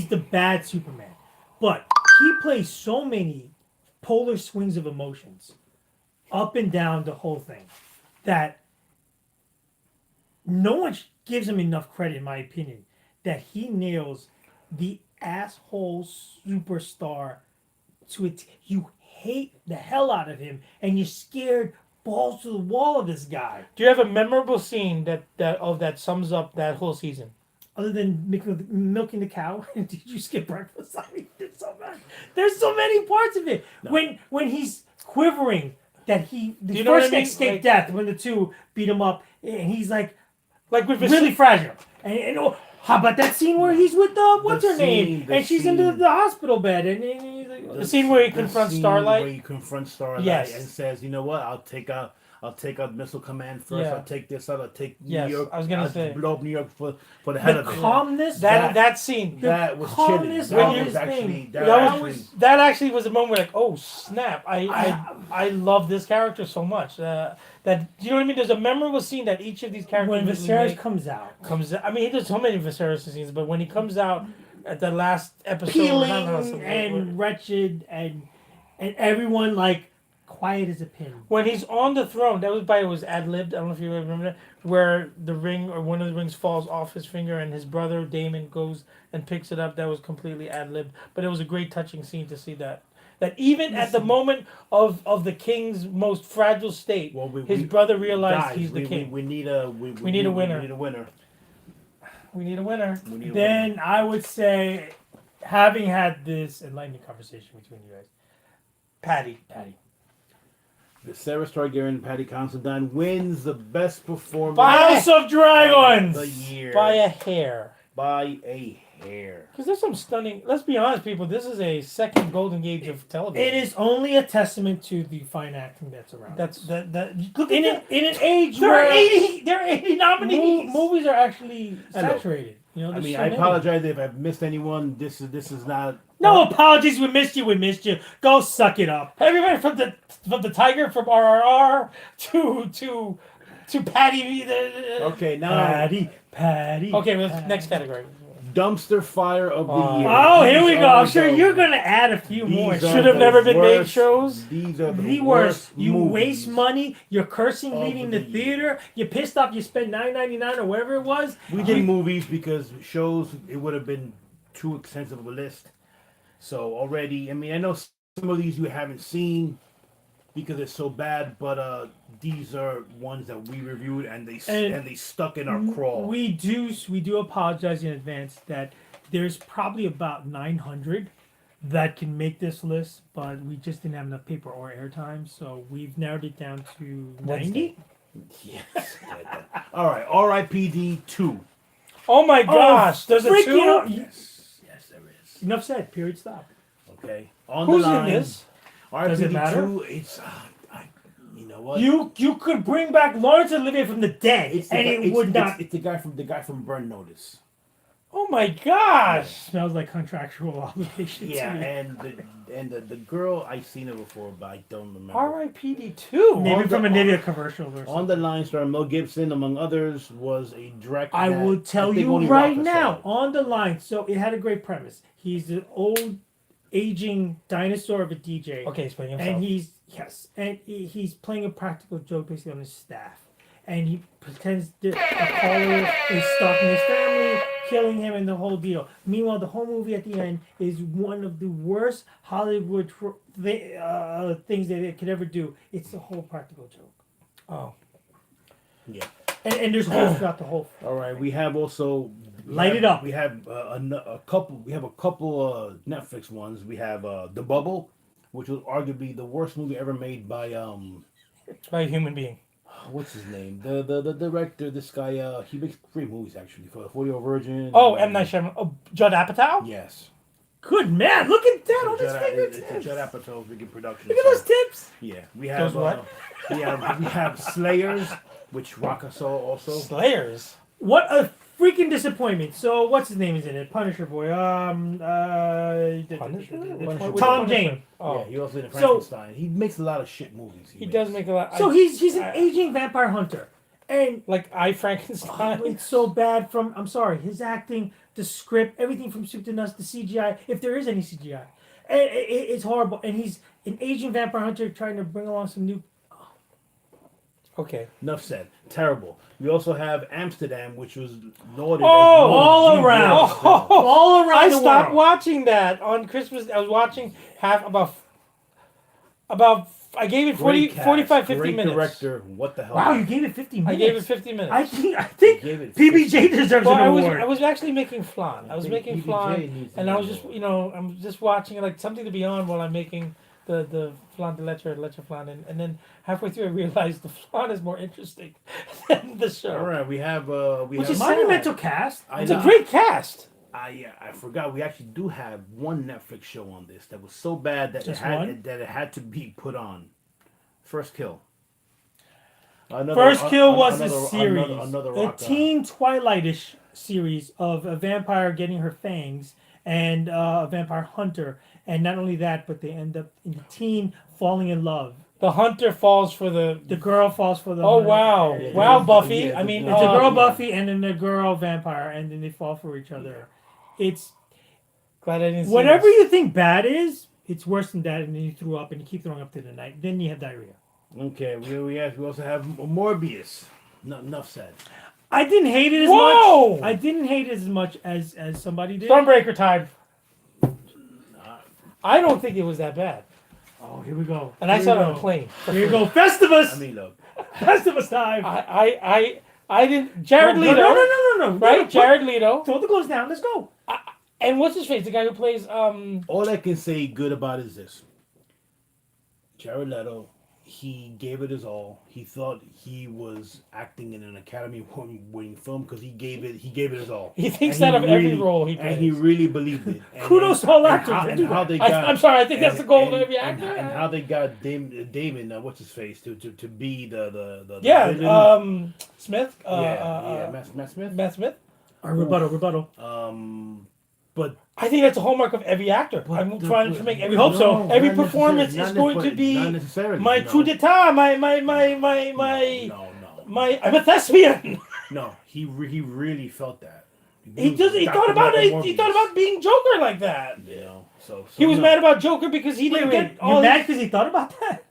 the bad Superman, but he plays so many polar swings of emotions, up and down the whole thing, that no one gives him enough credit, in my opinion, that he nails the asshole superstar to it. You hate the hell out of him, and you're scared balls to the wall of this guy. do you have a memorable scene that sums up that whole season? Other than milking the cow, did you skip breakfast? I mean, there's so many parts of it. No. When he's quivering, that the you know what first I mean? escape Like- death when the two beat him up, and he's like Like with really fragile. And oh, how about that scene where he's with what's her name, and she's in the hospital bed, and he's like, The scene where he The confronts scene Starlight? Where he confronts Starlight Yes. and says, "You know what? I'll take out Missile Command first. Yeah. I'll take this out. I'll take Yes, New York. I was gonna I'll say. blow up New York for the hell the of it." calmness. that scene. That was chilling. calmness That of was his actually thing. That actually was a moment where like, oh snap! I love this character so much. That you know what I mean? There's a memorable scene that each of these characters when usually Viserys make comes out, I mean, he does so many Viserys scenes, but when he comes out at the last episode, peeling I don't know, and wretched, and everyone like quiet as a pin. when he's on the throne, that was ad libbed. I don't know if you remember that, where the ring or one of the rings falls off his finger, and his brother Damon goes and picks it up. That was completely ad libbed, but it was a great touching scene to see that. That even at the moment of the king's most fragile state, his brother realized guys, he's the king. We need a We need a winner. We need a winner. We need a winner. We need a winner. Then I would say, having had this enlightening conversation between you guys, Patty. Viserys Targaryen and Paddy Considine wins the best performance House of of Dragons. the year By a hair. by a hair. Because there's some stunning. Let's be honest, people. This is a second golden age of television. It is only a testament to the fine acting that's around. That's that. look In at an age There where are 80 nominees. movies are actually I know. saturated. You know, I there's mean, so I many. apologize if I've missed anyone. This is not. No apologies. We missed you. We missed you. Go suck it up. Everybody from the Tiger from RRR to Patty. Okay, now Patty. Okay, well, Patty. next category. dumpster fire of the year. Oh, here we These go. are I'm sure the- you're gonna add a few more. these are Should have the never been made worst- shows. These are The worst. You movies waste money. You're cursing of leaving the the year. theater. You're pissed off. You spent $9.99 or whatever it was. We did movies because shows it would have been too extensive of a list. So already, I mean, I know some of these you haven't seen because they're so bad, but these are ones that we reviewed and they stuck in our crawl. We do apologize in advance that there's probably about 900 that can make this list, but we just didn't have enough paper or airtime, so we've narrowed it down to 90. Yes. All right. R.I.P.D. 2. Oh my gosh, there's a freaking two. hell- Yes, there is. Enough said. Period. Stop. Okay. On Who's the line. in this? Does it R.I.P.D. matter? 2. It's you know what? You could bring back Lawrence Olivier from the dead, and it would not. It's the guy from Burn Notice. Oh my gosh. Smells like contractual obligation. Yeah, to me. and the girl I seen her before, but I don't remember. R.I.P.D. 2. Maybe on from the- a Nivea commercial or something. On the line, starring Mel Gibson, among others, was a director. I that will tell think you only right Rocker now, saw. on the line. So it had a great premise. He's an old, aging dinosaur of a DJ. Okay, he's playing himself. And he's playing a practical joke basically on his staff. And he pretends that a caller is stalking his family, killing him, and the whole deal. Meanwhile, the whole movie at the end is one of the worst Hollywood things that it could ever do. It's the whole practical joke. Oh. Yeah. And there's holes throughout the whole. All right. We have also Light it up. We have a couple. We have a couple Netflix ones. We have The Bubble, which was arguably the worst movie ever made by By a human being. what's his name? The director. This guy. He makes great movies actually. For 40-Year-Old Virgin. Oh, M. Night Shyamalan. Oh, Judd Apatow? Yes. Good man, look at that on his It's a fingertips. Judd Apatow freaking production. Look at those tips. Yeah, we have Those what? we have Slayers, which Rocka saw also. Slayers. What a freaking disappointment. So what's his name is in it? Punisher boy. Punisher? Tom Jane. Oh. Yeah, he also did So- Frankenstein. He makes a lot of shit movies. He does make a lot. So he's an aging vampire hunter, and Like I Frankenstein. it's so bad. From I'm sorry, his acting, the script, everything from soup to nuts, the CGI, if there is any CGI, and it's horrible. And he's an aging vampire hunter trying to bring along some new. Okay. Enough said. Terrible. We also have Amsterdam, which was lauded Oh, all as one of the around. best films. All around I the stopped world. watching that on Christmas. I was watching about. I gave it 40, Great cast, 45, 50 great minutes. director. What the hell? Wow, you gave it 50 minutes. I gave it 50 minutes. I think You gave it PBJ deserves Well, an award. I was actually making flan. I was think making PBJ flan, needs to and I get was an just, award. I'm just watching it like something to be on while I'm making the flan de leche flan, and then halfway through I realized the flan is more interesting than the show. All right, we have Which have is monumental cast. I It's a know. great cast. I forgot we actually do have one Netflix show on this that was so bad that Just one? it had to be put on. First Kill. First Kill was a another- series, another a rock, teen Twilight-ish series of a vampire getting her fangs and a vampire hunter, and not only that, but they end up in the teen falling in love. The hunter falls for the. The girl falls for the. Oh hunter. wow! Yeah, Wow, yeah, Buffy. yeah, I mean, It's a girl yeah. Buffy and then a girl vampire, and then they fall for each other. It's Glad I didn't see whatever this. you think bad is, it's worse than that, and then you threw up and you keep throwing up to the night. Then you have diarrhea. Okay, we also have Morbius. No, enough said. I didn't hate it as Whoa! much. I didn't hate it as much as somebody did. Stormbreaker time. I don't think it was that bad, Oh, here we go. and I Here saw we it on a go. plane. Here you go, Festivus. I mean, look. Festivus time. I didn't. Jared Leto, No. right? Jared Leto, Throw the gloves down. Let's go. and what's his face? The guy who plays All I can say good about it is this. Jared Leto, he gave it his all. He thought he was acting in an Academy winning film because he gave it his all. He thinks And that of every role he And he plays. really believed it. And, Kudos to all and actors how- that and do how that. they got, I'm sorry. I think that's the goal of every and- actor. And how they got Damon, what's his face, to be the villain. Yeah, Smith. Matt Smith. Matt Smith. Rebuttal. But I think that's a hallmark of every actor. I'm trying to make every. We hope so. Every not performance is necessarily- going not to necessarily- be not necessarily, my no. coup d'état, my. I'm a thespian. No, he really felt that. He thought about it. He thought about being Joker like that. You know, so He was no. mad about Joker because he didn't get all. You're mad because he thought about that?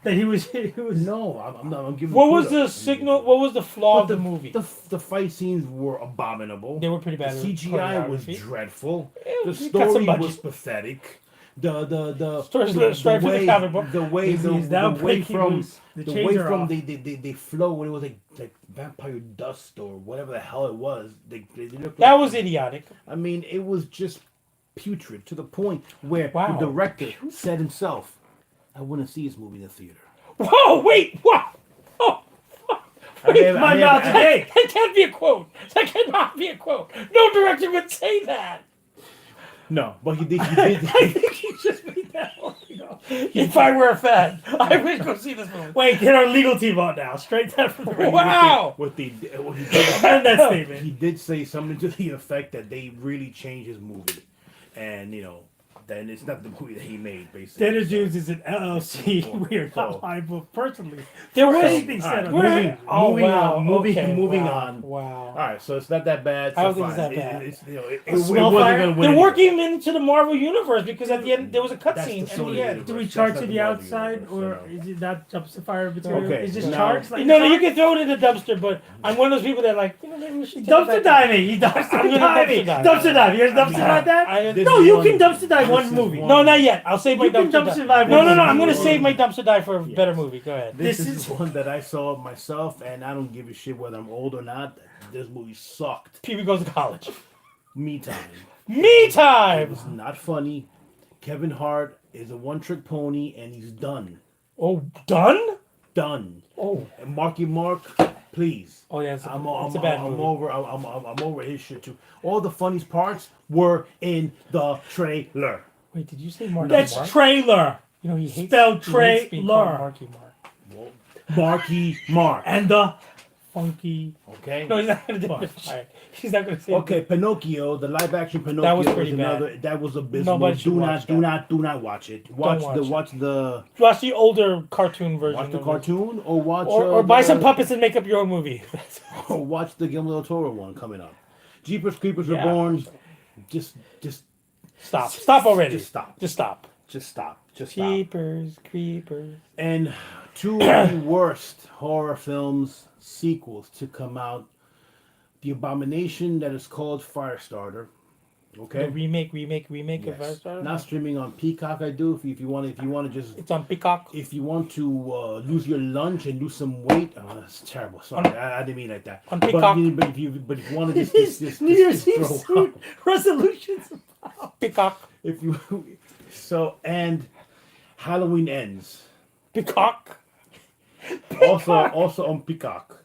That he was. No, I'm not. I'm giving. What was the kudos. signal? What was the flaw But of the movie? The fight scenes were abominable. They were pretty bad. The CGI was choreography. dreadful. Yeah, The we got some story budget. was pathetic. Straight from the comic book. the way He's now the way breaking from loose. The the chains way are from off. they flow when it was like vampire dust or whatever the hell it was. They looked That like, was idiotic. I mean, it was just putrid to the point where Wow. the director said himself, "I wouldn't see this movie in the theater." Whoa! Wait! What? Oh! My mouth today. That can't be a quote. That cannot be a quote. No director would say that. No, but he did. I think you just made that up. If I were a fan, I would go see this movie. Wait, get our legal team on now. Straight that from the radio. Wow! What he did, And that statement. he did say something to the effect that they really changed his movie, and then it's not the movie that he made. Basically, Dead or Dudes is an LLC. So- We are so- not liable personally. There was. Anything said on Alright, that. moving wow. on, moving wow. on. Wow. All right, so it's not that bad. So I don't think it's fine. that bad. It small wasn't fire? gonna win. They're anything. working him into the Marvel universe because at the end there was a That's cutscene the at Sony the end. universe. Do we That's charge not to the the Marvel outside, universe, or so no. is it not dumpster fire material? Okay, Is this now- charged? Like No, it's you not? can throw it in the dumpster, but I'm one of those people that like, maybe we should take it Dumpster back. diving. He dumpster I'm gonna diving. dumpster dive. Dumpster dive. You guys dumpster dive that? I- No, This you is can one- dumpster dive this one is movie. one- No, not yet. I'll save my You can dumpster dumpster dive. dive No, one no, no. movie. I'm gonna Yes. save my dumpster dive for a Yes. better movie. Go ahead. This This is is- one that I saw myself, and I don't give a shit whether I'm old or not. This movie sucked. Pee-wee goes to college. Me time. Me It time. was not funny. Kevin Hart is a one-trick pony, and he's done. Oh, done? Done. Oh, And Marky Mark, please. oh yeah. It's I'm a bad movie. I'm over his shit too. All the funniest parts were in the trailer. Wait, did you say Marky That's Mark? trailer. You know he hates. spelled he hates being called trailer. Marky Mark. Marky Mark. And the funky. Okay. No, he's not gonna do it. All right. He's not gonna say. Okay, Pinocchio, the live action Pinocchio That was pretty another. bad. That was abysmal. Nobody should watch Do not watch it. Watch the Watch the older cartoon version. watch the of it. cartoon or watch Or buy some puppets and make up your own movie. or watch the Guillermo del Toro one coming up. Jeepers Creepers Yeah. Reborn. Just Stop. Stop already. Just stop. Just stop. Just stop. Just stop. Keepers, creepers. And two of the worst horror films sequels to come out. The abomination that is called Firestarter. Okay. The remake of Yes. Firestarter. Not streaming on Peacock. I do. If you want to just It's on Peacock. if you want to lose your lunch and lose some weight, oh, that's terrible. Sorry, I didn't mean like that. on Peacock. But if you want to just New Year's Eve throw suit up, resolutions. Peacock. if you and Halloween Ends Peacock. also on Peacock.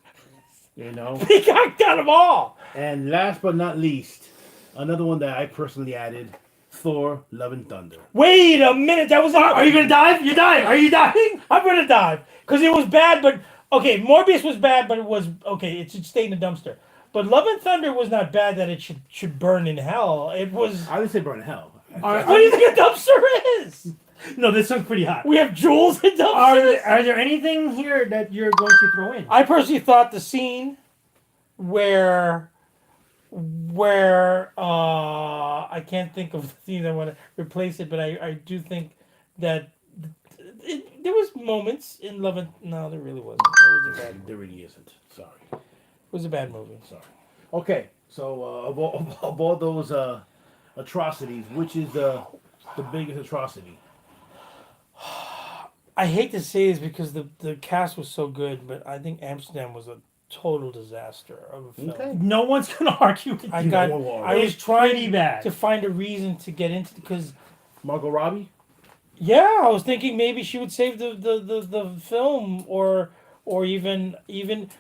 You know. Peacock got them all. And last but not least, another one that I personally added, Thor: Love and Thunder. Wait a minute. That was. Are you gonna dive? You dive. Are you diving? I'm gonna dive because it was bad, but okay. Morbius was bad, but it was okay. It should stay in the dumpster. But Love and Thunder was not bad that it should burn in hell. It was. I didn't say burn in hell. Are, What do you think a dumpster is? no, this one's pretty hot. We have jewels in dumpsters. Are there anything here that you're going to throw in? I personally thought the scene where I can't think of the scene I want to replace it, but I do think that there was moments in Love and no, there really wasn't. It was a bad. There really isn't. Sorry. It was a bad movie. Sorry. Okay, so of all those atrocities, which is the biggest atrocity? I hate to say this because the cast was so good, but I think Amsterdam was a total disaster of a film. Okay. No one's gonna argue with I you. got. No one will I was It's trying pretty bad. to find a reason to get into because Margot Robbie? yeah, I was thinking maybe she would save the film or even.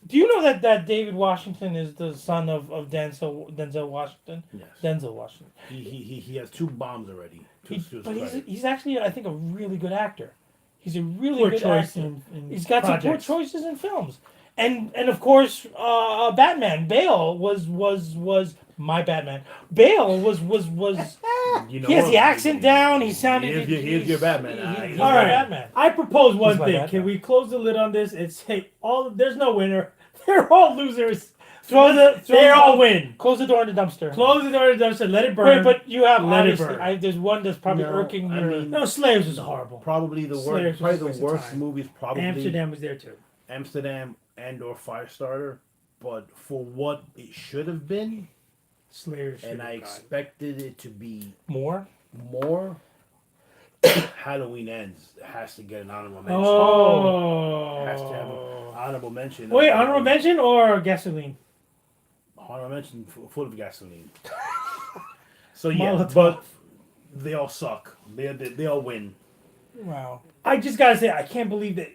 Do you know that David Washington is the son of Denzel Washington? Yes. Denzel Washington. He has 2 bombs already. But he's actually I think a really good actor. He's a really Poor good choice actor. in He's got projects. some poor choices in films, and of course, Batman Bale was my Batman. Bale was You know he has what? the accent down. He sounded. Here's your Batman. He's He's All my right. Batman. I propose one He's my thing. Batman. Can we close the lid on this and say there's no winner. They're all losers. They all win. Close the door in the dumpster. Close the door to the dumpster. Let it burn. Wait, but you have Let it obviously. burn. There's one that's probably No, irking I your. mean- no, Slaves was horrible. Probably the Slayers worst. was a waste Probably the of worst time. movies. Probably Amsterdam was there too. Amsterdam and or Firestarter. But for what it should have been, Slayers. and I expected it to be More. more. Halloween Ends has to get an honorable mention. Oh. Has to have an honorable mention. Wait, honorable mention or gasoline? Honorable mention full of gasoline. So yeah, Molotov. but they all suck. They all win. Wow. I just gotta say, I can't believe that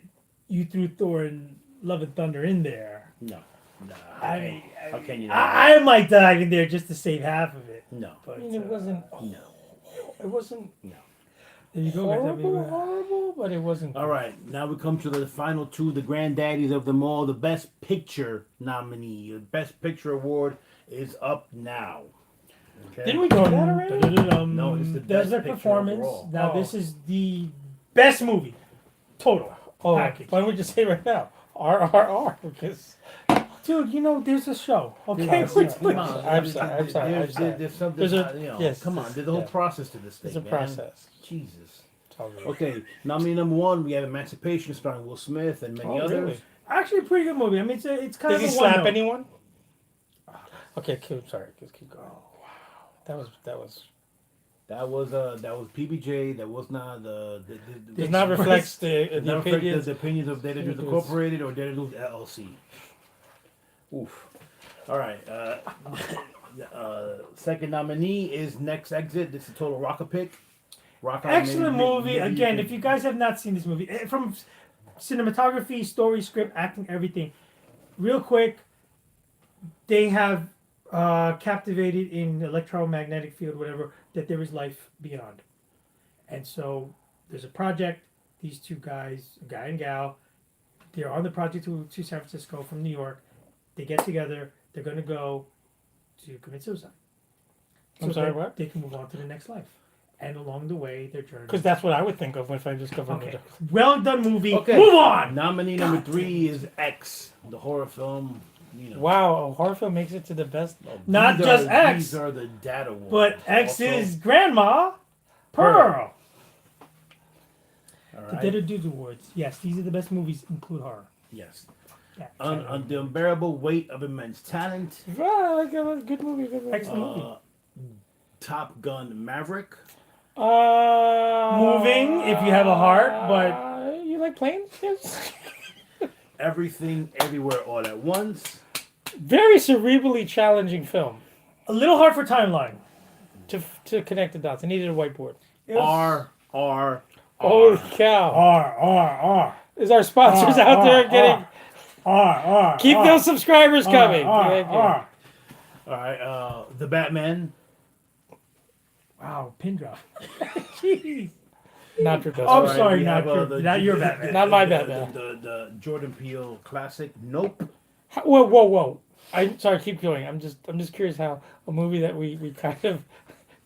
you threw Thor and Love and Thunder in there. No. How can you? I might dive in there just to save half of it. No. But I mean, it wasn't. No. It wasn't No. there you go, guys. horrible, but it wasn't. All right, now we come to the final two, the granddaddies of them all. The Best Picture nominee, the Best Picture award is up now. Okay. Didn't we do that already? No, it's the There's best a picture performance. overall. Now Oh. this is the best movie total Oh, package. why don't we just say right now? RRR, because Dude, you know there's a show. Okay, Come we're on, doing- I'm sorry. There's something. There's a- you know, yes, come on. There's a whole yeah. process to this thing. it's a man. process. Jesus. It's all good. Okay, nominee number one, we have Emancipation, starring Will Smith and many Oh, others. really? Actually, a pretty good movie. I mean, it's kind Did he of a slap one-note. anyone? Okay, sorry. Just keep going. Wow, that was. That was PBJ. That was not Does not reflect the not reflect opinions. the opinions of Data News Incorporated or Data News LLC. Oof. All right. Second nominee is Next Exit. This is a total rocker pick. Excellent movie. Again, if you guys have not seen this movie, from cinematography, story, script, acting, everything, real quick, they have captivated in electromagnetic field, whatever, that there is life beyond. And so there's a project. These two guys, a guy and gal, they're on the project to San Francisco from New York. They get together. They're going to go to commit suicide. I'm sorry, that what? They can move on to the next life. And along the way, their journey. Because that's what I would think of if I discovered Okay. it. Well done movie. Okay. Move on. Nominee number 3 is X, the horror film. You know, Wow, a horror film makes it to the best. Not these just are, X, These are the data ones. but X Also, is Grandma Pearl. all The right. Dead or Dudes Awards. Yes, these are the best movies, include horror. Yes. Yeah. On the unbearable weight of immense talent. Wow, like a good movie. Good movie. Excellent movie. Top Gun Maverick. Moving, if you have a heart, but you like planes? Yes. Everything, Everywhere, All at Once. Very cerebrally challenging film a little hard for timeline. to connect the dots. I needed a whiteboard. It was R. Holy cow! R. Is our sponsors out there getting? R. Keep those subscribers coming. Thank you. All right. The Batman. Wow, pin drop. Jeez. Not your best. I'm All right, sorry, we not have, your, not your Batman. Not my Batman. The Jordan Peele classic. Nope. Whoa! I'm sorry. Keep going. I'm just curious how a movie that we kind of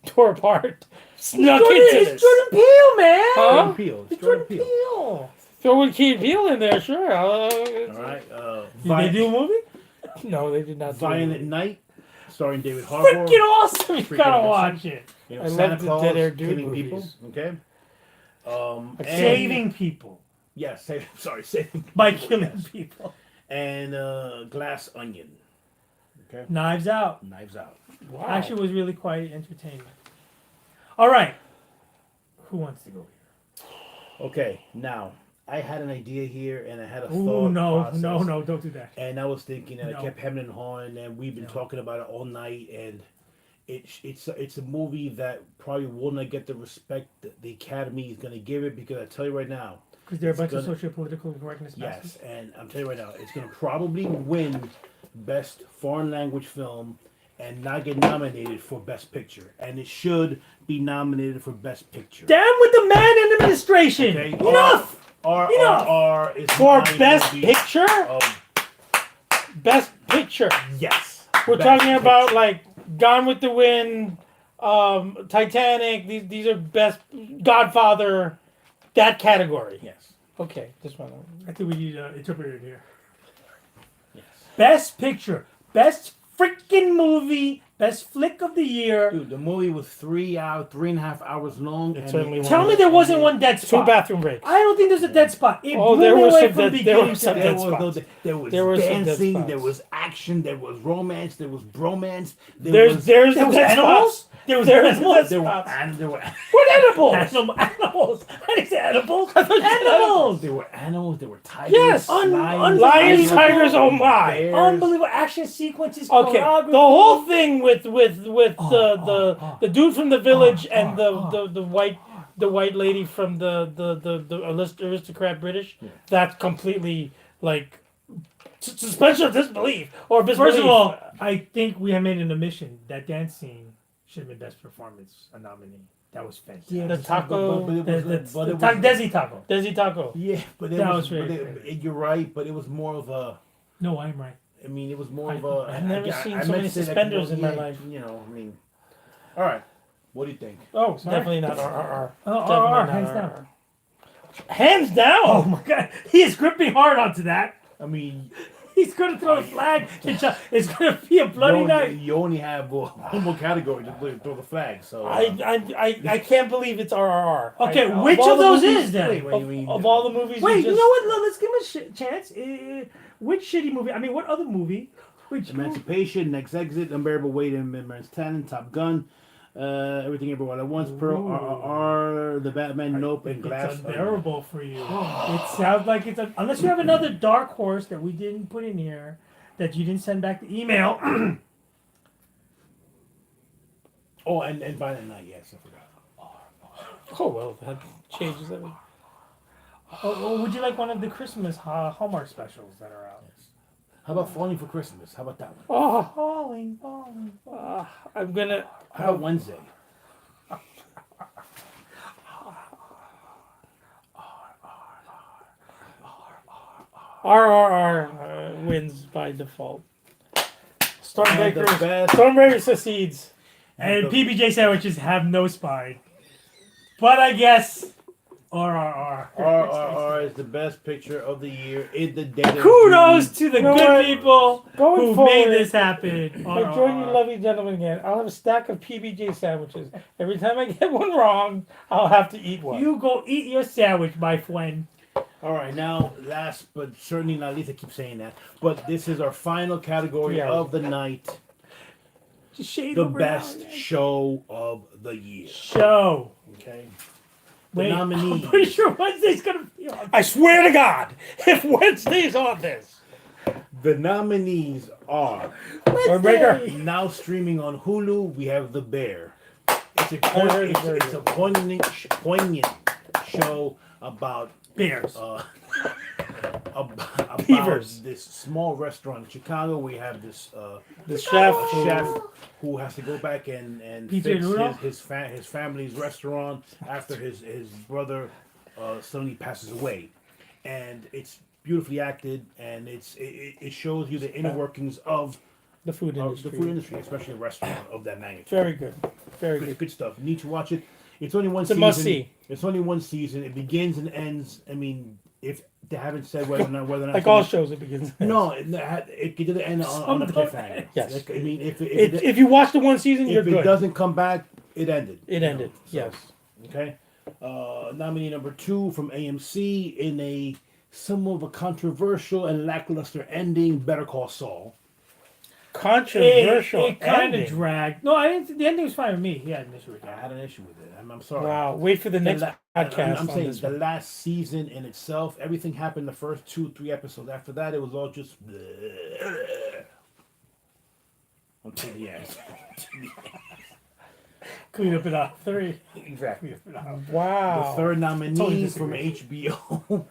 tore apart snuck into It's this. Jordan Peele, man. Huh? Jordan Peele. It's Jordan Jordan Peele. Peele. Throw in Key and Peele in there, sure. All right. Did they do a movie? No, they did not. do Violent it. Night, starring David Harbour. Freaking awesome! You Freaking gotta awesome. watch it. You know, I Santa love the Claus Dead Air Dude killing movies. people. Okay. And, Saving people Yes. Saving. by killing people. And Glass Onion. Okay. Knives Out. Knives Out. Wow. Actually, was really quite entertaining. All right, who wants to go here? Okay. Now I had an idea here, and I had a Ooh, thought no, process. no, don't do that. And I was thinking, and No. I kept hemming and hawing, and we've been No. talking about it all night, and it's a movie that probably will not get the respect that the Academy is going to give it, because I tell you right now, Because they're a bunch gonna- of socio-political correctness yes, masters. and I'm telling you right now, it's going to probably win Best Foreign Language Film and not get nominated for Best Picture, and it should be nominated for Best Picture. Down with the man in administration. Okay? Enough. RRR is For my best movie picture, of- best picture. yes, We're Best talking about Picture. like Gone with the Wind, Titanic. These are best Godfather, that category. yes, Okay, this one. I think we need to interpret it here. yes. Best picture, best freaking movie, best flick of the year. Dude, the movie was 3.5 hours long. It and certainly Tell me there wasn't one dead Two spot. bathroom breaks. I don't think there's a dead spot. It Oh, blew there me was away some from dead- beginning there were to some end. dead spots. There was There were some dead dancing, spots. there was action, there was romance, there was bromance. There's There was dead animals. spots. There was There was animals. There were Spots. there were What animals? Animals. I didn't say animals. Animals. there were animals. There were tigers. Yes. lions, Lions, Unbelievable. tigers, oh my. bears. Unbelievable action sequences. Okay, choreography. the whole thing with the dude from the village and the white lady from the aristocrat British, that's completely like suspension of disbelief or disbelief. First of all, I think we have made an admission that dance scene should have been best performance a nominee. That was fantastic. the taco, but it was, Desi Taco. Desi taco. yeah, but it That was, was but really you're right, but it was more of a. No, I'm right. I mean, it was more of a. I've never I seen meant so many to say that, suspenders in my yeah, life. You know, I mean. All right, what do you think? Oh, sorry. Definitely not RRR. Oh, Definitely RRR, not hands RRR. down. Hands down. Oh my God, he is gripping hard onto that. I mean, He's going to throw a flag. It's going to be a bloody night. you only have one more category to throw the flag. So I can't believe it's RRR. Okay, I- which all of the those movies- is then? Wait, you mean Of all the movies, Wait, we you just, know what? Let's give him a chance. Which shitty movie? I mean, what other movie? Which movie? Emancipation, Next Exit, Unbearable Weight in Maid's Talent, Top Gun, Everything Everywhere at Once, Pearl, RRR, The Batman, Nope, and Glass. It's unbearable for you. It sounds like it's unless you have another dark horse that we didn't put in here that you didn't send back the email. Oh, and Violent Night, yes, I forgot. oh well, that changes everything. Or would you like one of the Christmas Hallmark specials that are out? How about Falling for Christmas? How about that one? Oh, Falling. I'm gonna. How about Wednesday? RRR wins by default. And Stormbreaker. the best. Stormbreaker succeeds. And PBJ sandwiches have no spine. But I guess RRR. RRR is the best picture of the year in the data. Kudos to the You know good what? people Going who forward, made this happen. I join you, lovely gentlemen, again. I'll have a stack of PBJ sandwiches. Every time I get one wrong, I'll have to eat one. You go eat your sandwich, my friend. All right, now last but certainly not least, I keep saying that, but this is our final category Yeah. of the night: Just shade the over best now. show of the year. Show. Okay. The Wait, nominees. I'm pretty sure Wednesday's gonna be on. I swear to God, if Wednesday's on this, The nominees are Stormbreaker. now streaming on Hulu. We have The Bear. It's a I heard it's a poignant show about Bears. about Beavers. this small restaurant in Chicago. We have this The chef. chef who has to go back and PJ fix Rudolph? his family's restaurant after his brother suddenly passes away, and it's beautifully acted, and it shows you the inner workings of The food the industry. food industry, especially a restaurant of that magnitude. Very good. Very Good, good. good stuff. You need to watch it. It's only one It's a season. must-see. It's only one season. It begins and ends. I mean, if they haven't said whether or not Like all shows, it begins. No, it could end on a cliffhanger. Yes. Like, I mean, If you watch the one season, you're if it good. doesn't come back, it ended. It ended. Yes. Okay. Nominee number 2 from AMC in a somewhat of a controversial and lackluster ending, Better Call Saul. Controversial. It kind of ending. dragged. No, I didn't. The ending was fine with me. He had an issue with I that. had an issue with it. I'm sorry. Wow. Wait for the next podcast. I'm on saying this the one. last season in itself, everything happened the first 2-3 episodes. After that, it was all just. Until the end. Clean up it up. 3. Exactly. Clean up it up. Wow. The third Totally nominee from disagree. HBO,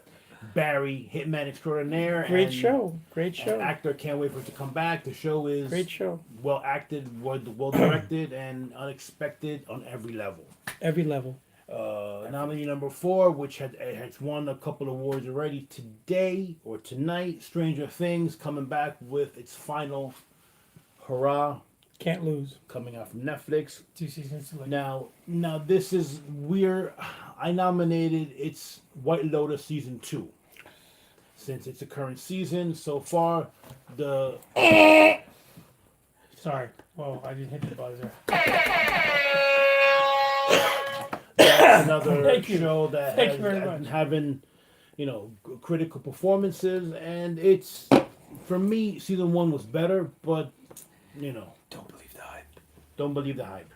Barry, Hitman Extraordinaire. Great and show. Great an show. actor can't wait for it to come back. The show is Great show. well acted, well directed, and unexpected on every level. Every level. Nominee number 4, which has won a couple awards already today or tonight. Stranger Things coming back with its final hurrah, Can't lose. coming out from Netflix. 2 seasons to like. Now this is weird. I nominated it's White Lotus season 2. Since it's a current season so far, the Sorry. Whoa, I didn't hit the buzzer. that's another Thank you. show that Thank has you very been much. having, critical performances, and it's for me season 1 was better, but Don't believe the hype. don't believe the hype.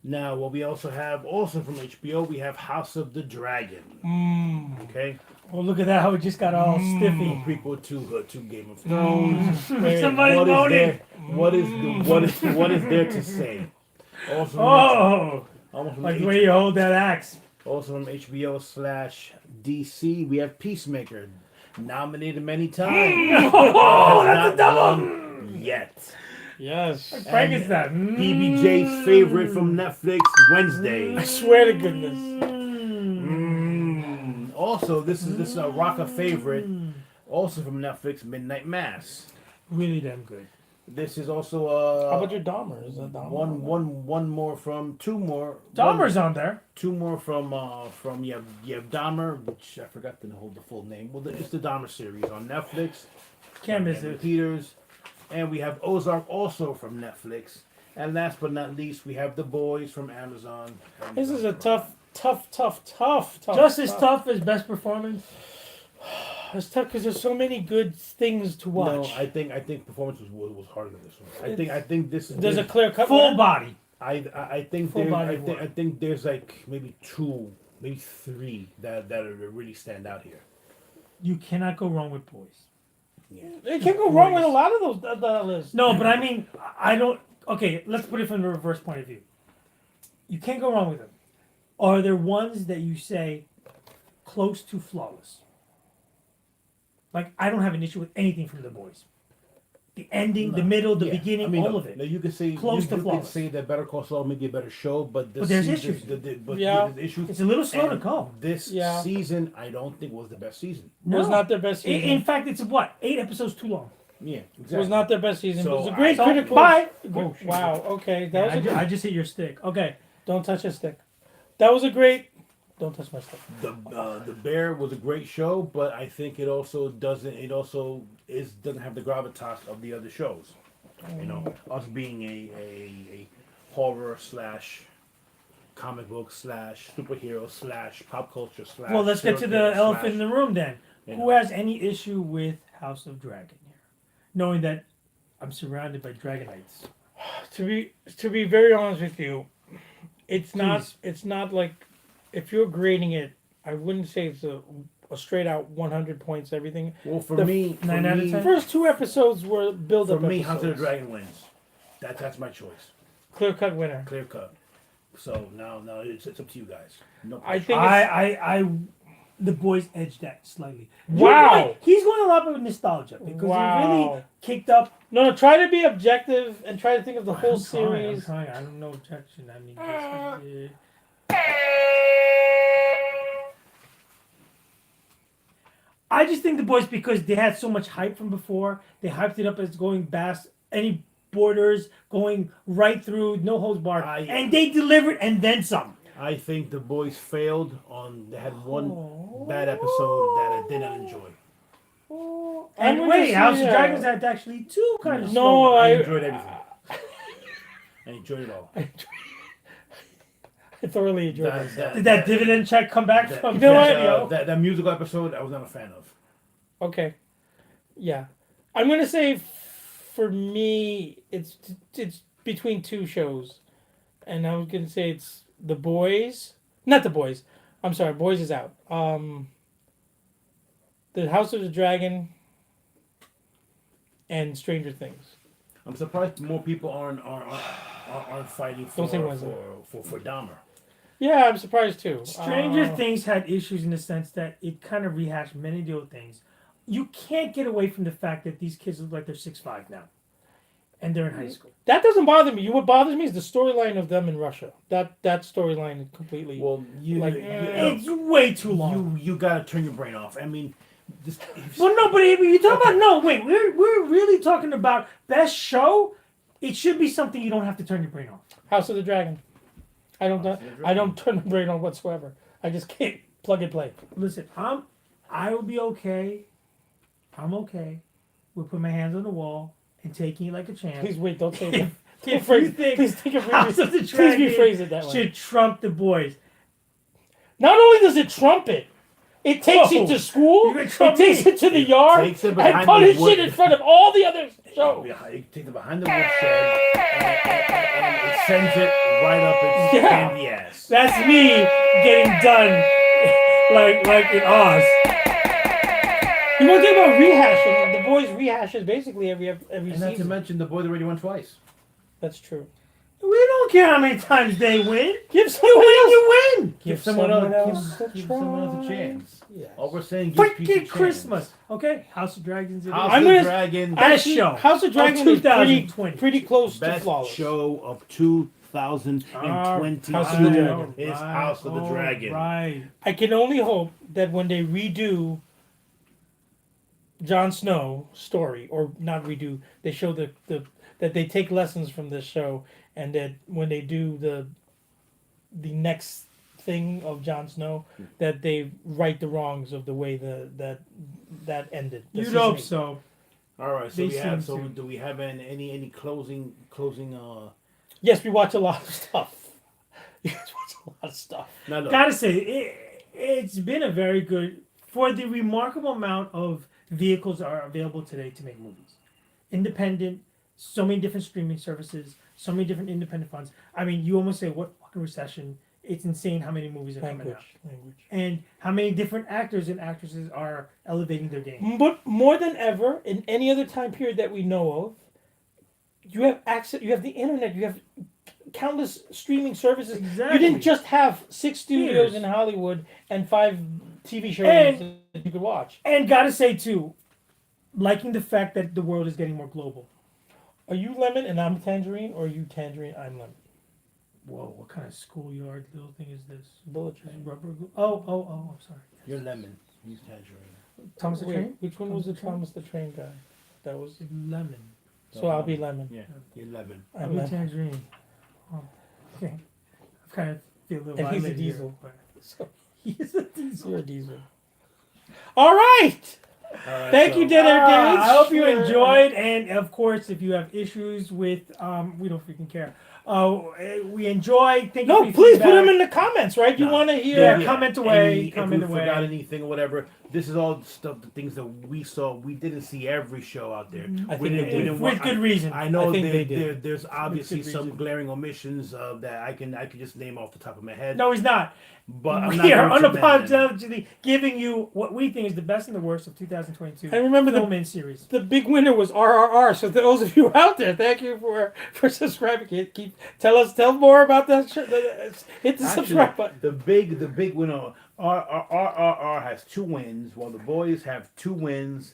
Now, what we also have, also from HBO, we have House of the Dragon. Okay, Oh, look at that! How it just got all a stiffy. prequel to Game of Thrones. Somebody's What is moaning. there? What is there to say? Also, Oh, almost from like the way you hold that axe. also from HBO/DC, we have Peacemaker, nominated many times. Oh, Has that's a not double. won yet. Yes. Frankenstein. PBJ's favorite from Netflix, Wednesday. I swear to goodness. Also, this is a Rocka favorite, also from Netflix, Midnight Mass. Really damn good. This is also How about your Dahmer? Is that Dahmer? one more from two more. Dahmer's on there. Two more from you have Dahmer, which I forgot to hold the full name. Well, it's the Dahmer series on Netflix. Can't miss Evan it. Peters, and we have Ozark also from Netflix. And last but not least, we have The Boys from Amazon. This is a tough. Just as tough as best performance. It's tough because there's so many good things to watch. No, I think performance was harder than this one. I think this is There's a clear cut. Full body. I think Full there, body I think there's like maybe two, maybe three that really stand out here. You cannot go wrong with Boys. Yeah. You can't go wrong with a lot of those that list. No, but I mean, I don't. Okay, let's put it from the reverse point of view. You can't go wrong with them. Are there ones that you say close to flawless? Like, I don't have an issue with anything from The Boys. The ending, the middle, the beginning, all of it. Now you could say Close to you could flawless. say that Better Call Saul may be a better show, but this But there's season, issues. But Yeah. there's issues. It's a little slow to And go. This Yeah. season, I don't think was the best season. Was not their best season. In fact, it's what? 8 episodes too long. Yeah, exactly. It was not their best season. So but it was a great So, critical. bye. Wow. Okay. That was a good. I just hit your stick. Okay. Don't touch a stick. That was a great. Don't touch my stick. The Bear was a great show, but I think it also doesn't. It also doesn't have the gravitas of the other shows. You know, us being a horror / comic book / superhero / pop culture / Well, let's get to the serial elephant in killer the room then. you Who know. has any issue with House of Dragon here? Knowing that I'm surrounded by Dragonites. To be very honest with you, it's not. Please. It's not like if you're grading it. I wouldn't say it's a straight out 100 points. Everything. Well, for The me, 9 out of 10? First two episodes were build for up. me, episodes. Hunter the Dragon wins. That's my choice, Clear cut winner. clear cut. So now it's up to you guys. No I pressure. think. The boys edged that slightly. Wow. He's going a lot with nostalgia because he really Wow. kicked up. No, try to be objective and try to think of the whole I'm series. trying. I don't know objection. I mean, I just think the boys, because they had so much hype from before, they hyped it up as going past any borders, going right through, no holds barred, and they delivered and then some. I think the boys failed on. They had one bad episode that I did not enjoy. And I'm wait, gonna House say, of Dragons had actually two kind of No, slow. I I enjoyed everything. I enjoyed it all. I thoroughly enjoyed it. Did that dividend check come back That, from You know what? that musical episode I was not a fan of. Okay, yeah, I'm gonna say for me it's between two shows, and I was gonna say it's The Boys, not The Boys. I'm sorry, Boys is out. The House of the Dragon and Stranger Things. I'm surprised more people aren't fighting Don't say for Wednesday. for Dahmer. Yeah, I'm surprised too. Stranger Things had issues in the sense that it kind of rehashed many of the old things. You can't get away from the fact that these kids look like they're 6'5" now, and they're in high school. That doesn't bother me. What bothers me is the storyline of them in Russia. That storyline is completely. Well, It's way too long. you gotta turn your brain off. I mean, this, Well, no, but if you talk about we're really talking about best show. It should be something you don't have to turn your brain off. House of the Dragon. I don't turn the brain on whatsoever. I just can't plug and play. Listen, I will be okay. I'm okay. We'll put my hands on the wall and taking it like a champ. Please wait, don't say that. If you think Please think of House of the please Dragon rephrase it that way. should trump the boys. Not only does it trump it, it takes Whoa. it to school, You're gonna it trump takes me. it to the yard, takes it and behind punishes the wood. it in front of all the others. show. You take the behind the woodshed and it sends it right up its Yeah. candy ass. That's me getting done like in Oz. You won't think about rehashing. The boys rehashes basically every And not to season. mention the boy that already won twice. That's true. We don't care how many times they win. Give You someone win, else. you win. Give someone else give someone else a try. chance. Yes. All we're saying, give people a Freaking chance. Christmas. Okay, House of Dragons. It is. House I'm of gonna- Dragon, Best Actually, show House of Dragon of is 2020. pretty close to best flawless. show of 2020 House of the Dragon. is House of the Dragon. Right. I can only hope that when they redo Jon Snow story, or not redo, they show that they take lessons from this show, and that when they do the next thing of Jon Snow, that they right the wrongs of the way that ended. The You'd season hope 8. so. All right, so They we have. seem So to. do we have any closing? Yes, we watch a lot of stuff. You guys watch a lot of stuff. No, no. Gotta say, it's been a very good for the remarkable amount of vehicles are available today to make movies. Independent, so many different streaming services, so many different independent funds. I mean, you almost say, what fucking recession? It's insane how many movies are coming out. Language. And how many different actors and actresses are elevating their game. But more than ever, in any other time period that we know of, you have access. You have the internet. You have countless streaming services. Exactly. You didn't just have 6 studios Theaters. in Hollywood and 5 TV shows And- that you could watch. And gotta say too, liking the fact that the world is getting more global. Are you lemon and I'm tangerine, or are you tangerine I'm lemon? Whoa, what kind of schoolyard little thing is this? Bullet train. Rubber glue? Oh, I'm sorry. You're lemon. He's tangerine. Thomas the Wait, Train? which one was the Thomas the Train guy? That was. Lemon. So I'll be lemon. Yeah, you're lemon. I'm I'm a lemon. tangerine. Oh, okay. I kind of feel a little And he's a violent here, diesel. but- So He's a diesel. you're a diesel. All right. All right, Thank so- you, Dead Air Dudes. I hope you enjoyed, and of course, if you have issues with, we don't freaking care. We enjoy. Thank you No, for your please put feedback. them in the comments, right? You No. want to hear? Yeah, comment away, Any- comment if we away. forgot anything or whatever, this is all the stuff, the things that we saw. We didn't see every show out there. I We think didn't- they we did. didn't With want- good reason. I know I think they did. there's obviously good some reason. glaring omissions that I can just name off the top of my head. No, he's not. but I'm We not are going to mention them. unapologetically giving you what we think is the best and the worst of 2022. And remember film in series. the big winner was RRR. So those of you out there, thank you for subscribing. Tell more about that. Hit the subscribe button. The big winner. RRR has 2 wins, while the boys have 2 wins,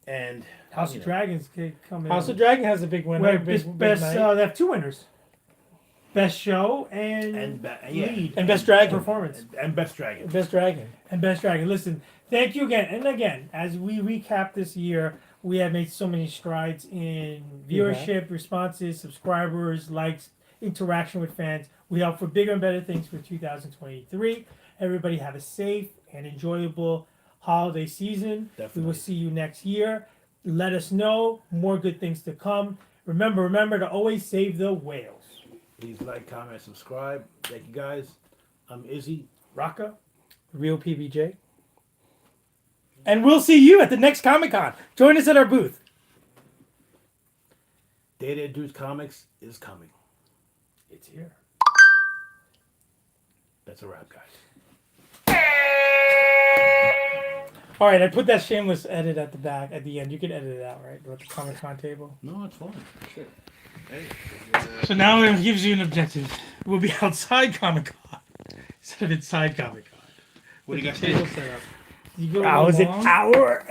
and House you of know, Dragons could come in. House of Dragon has a big winner. Where big best, night. they have 2 winners. Best show and yeah, lead And Best Dragon. performance. and Best Dragon. Best Dragon. And Best Dragon. Listen, thank you again. And again, as we recap this year, we have made so many strides in viewership, responses, subscribers, likes, interaction with fans. We hope for bigger and better things for 2023. Everybody have a safe and enjoyable holiday season. Definitely. We will see you next year. Let us know more good things to come. Remember to always save the whales. Please like, comment, subscribe. Thank you guys. I'm Izzy. Raka. Real PBJ. And we'll see you at the next Comic Con. Join us at our booth. Data Dudes Comics is coming. It's here. That's a wrap, guys. All right, I put that shameless edit at the back, at the end. You can edit it out, right? With the Comic Con table. No, it's fine. Sure. Hey. So now it gives you an objective. We'll be outside Comic Con instead of inside Comic Con. What do you guys Table think? set up. You go Wow, was it along? hour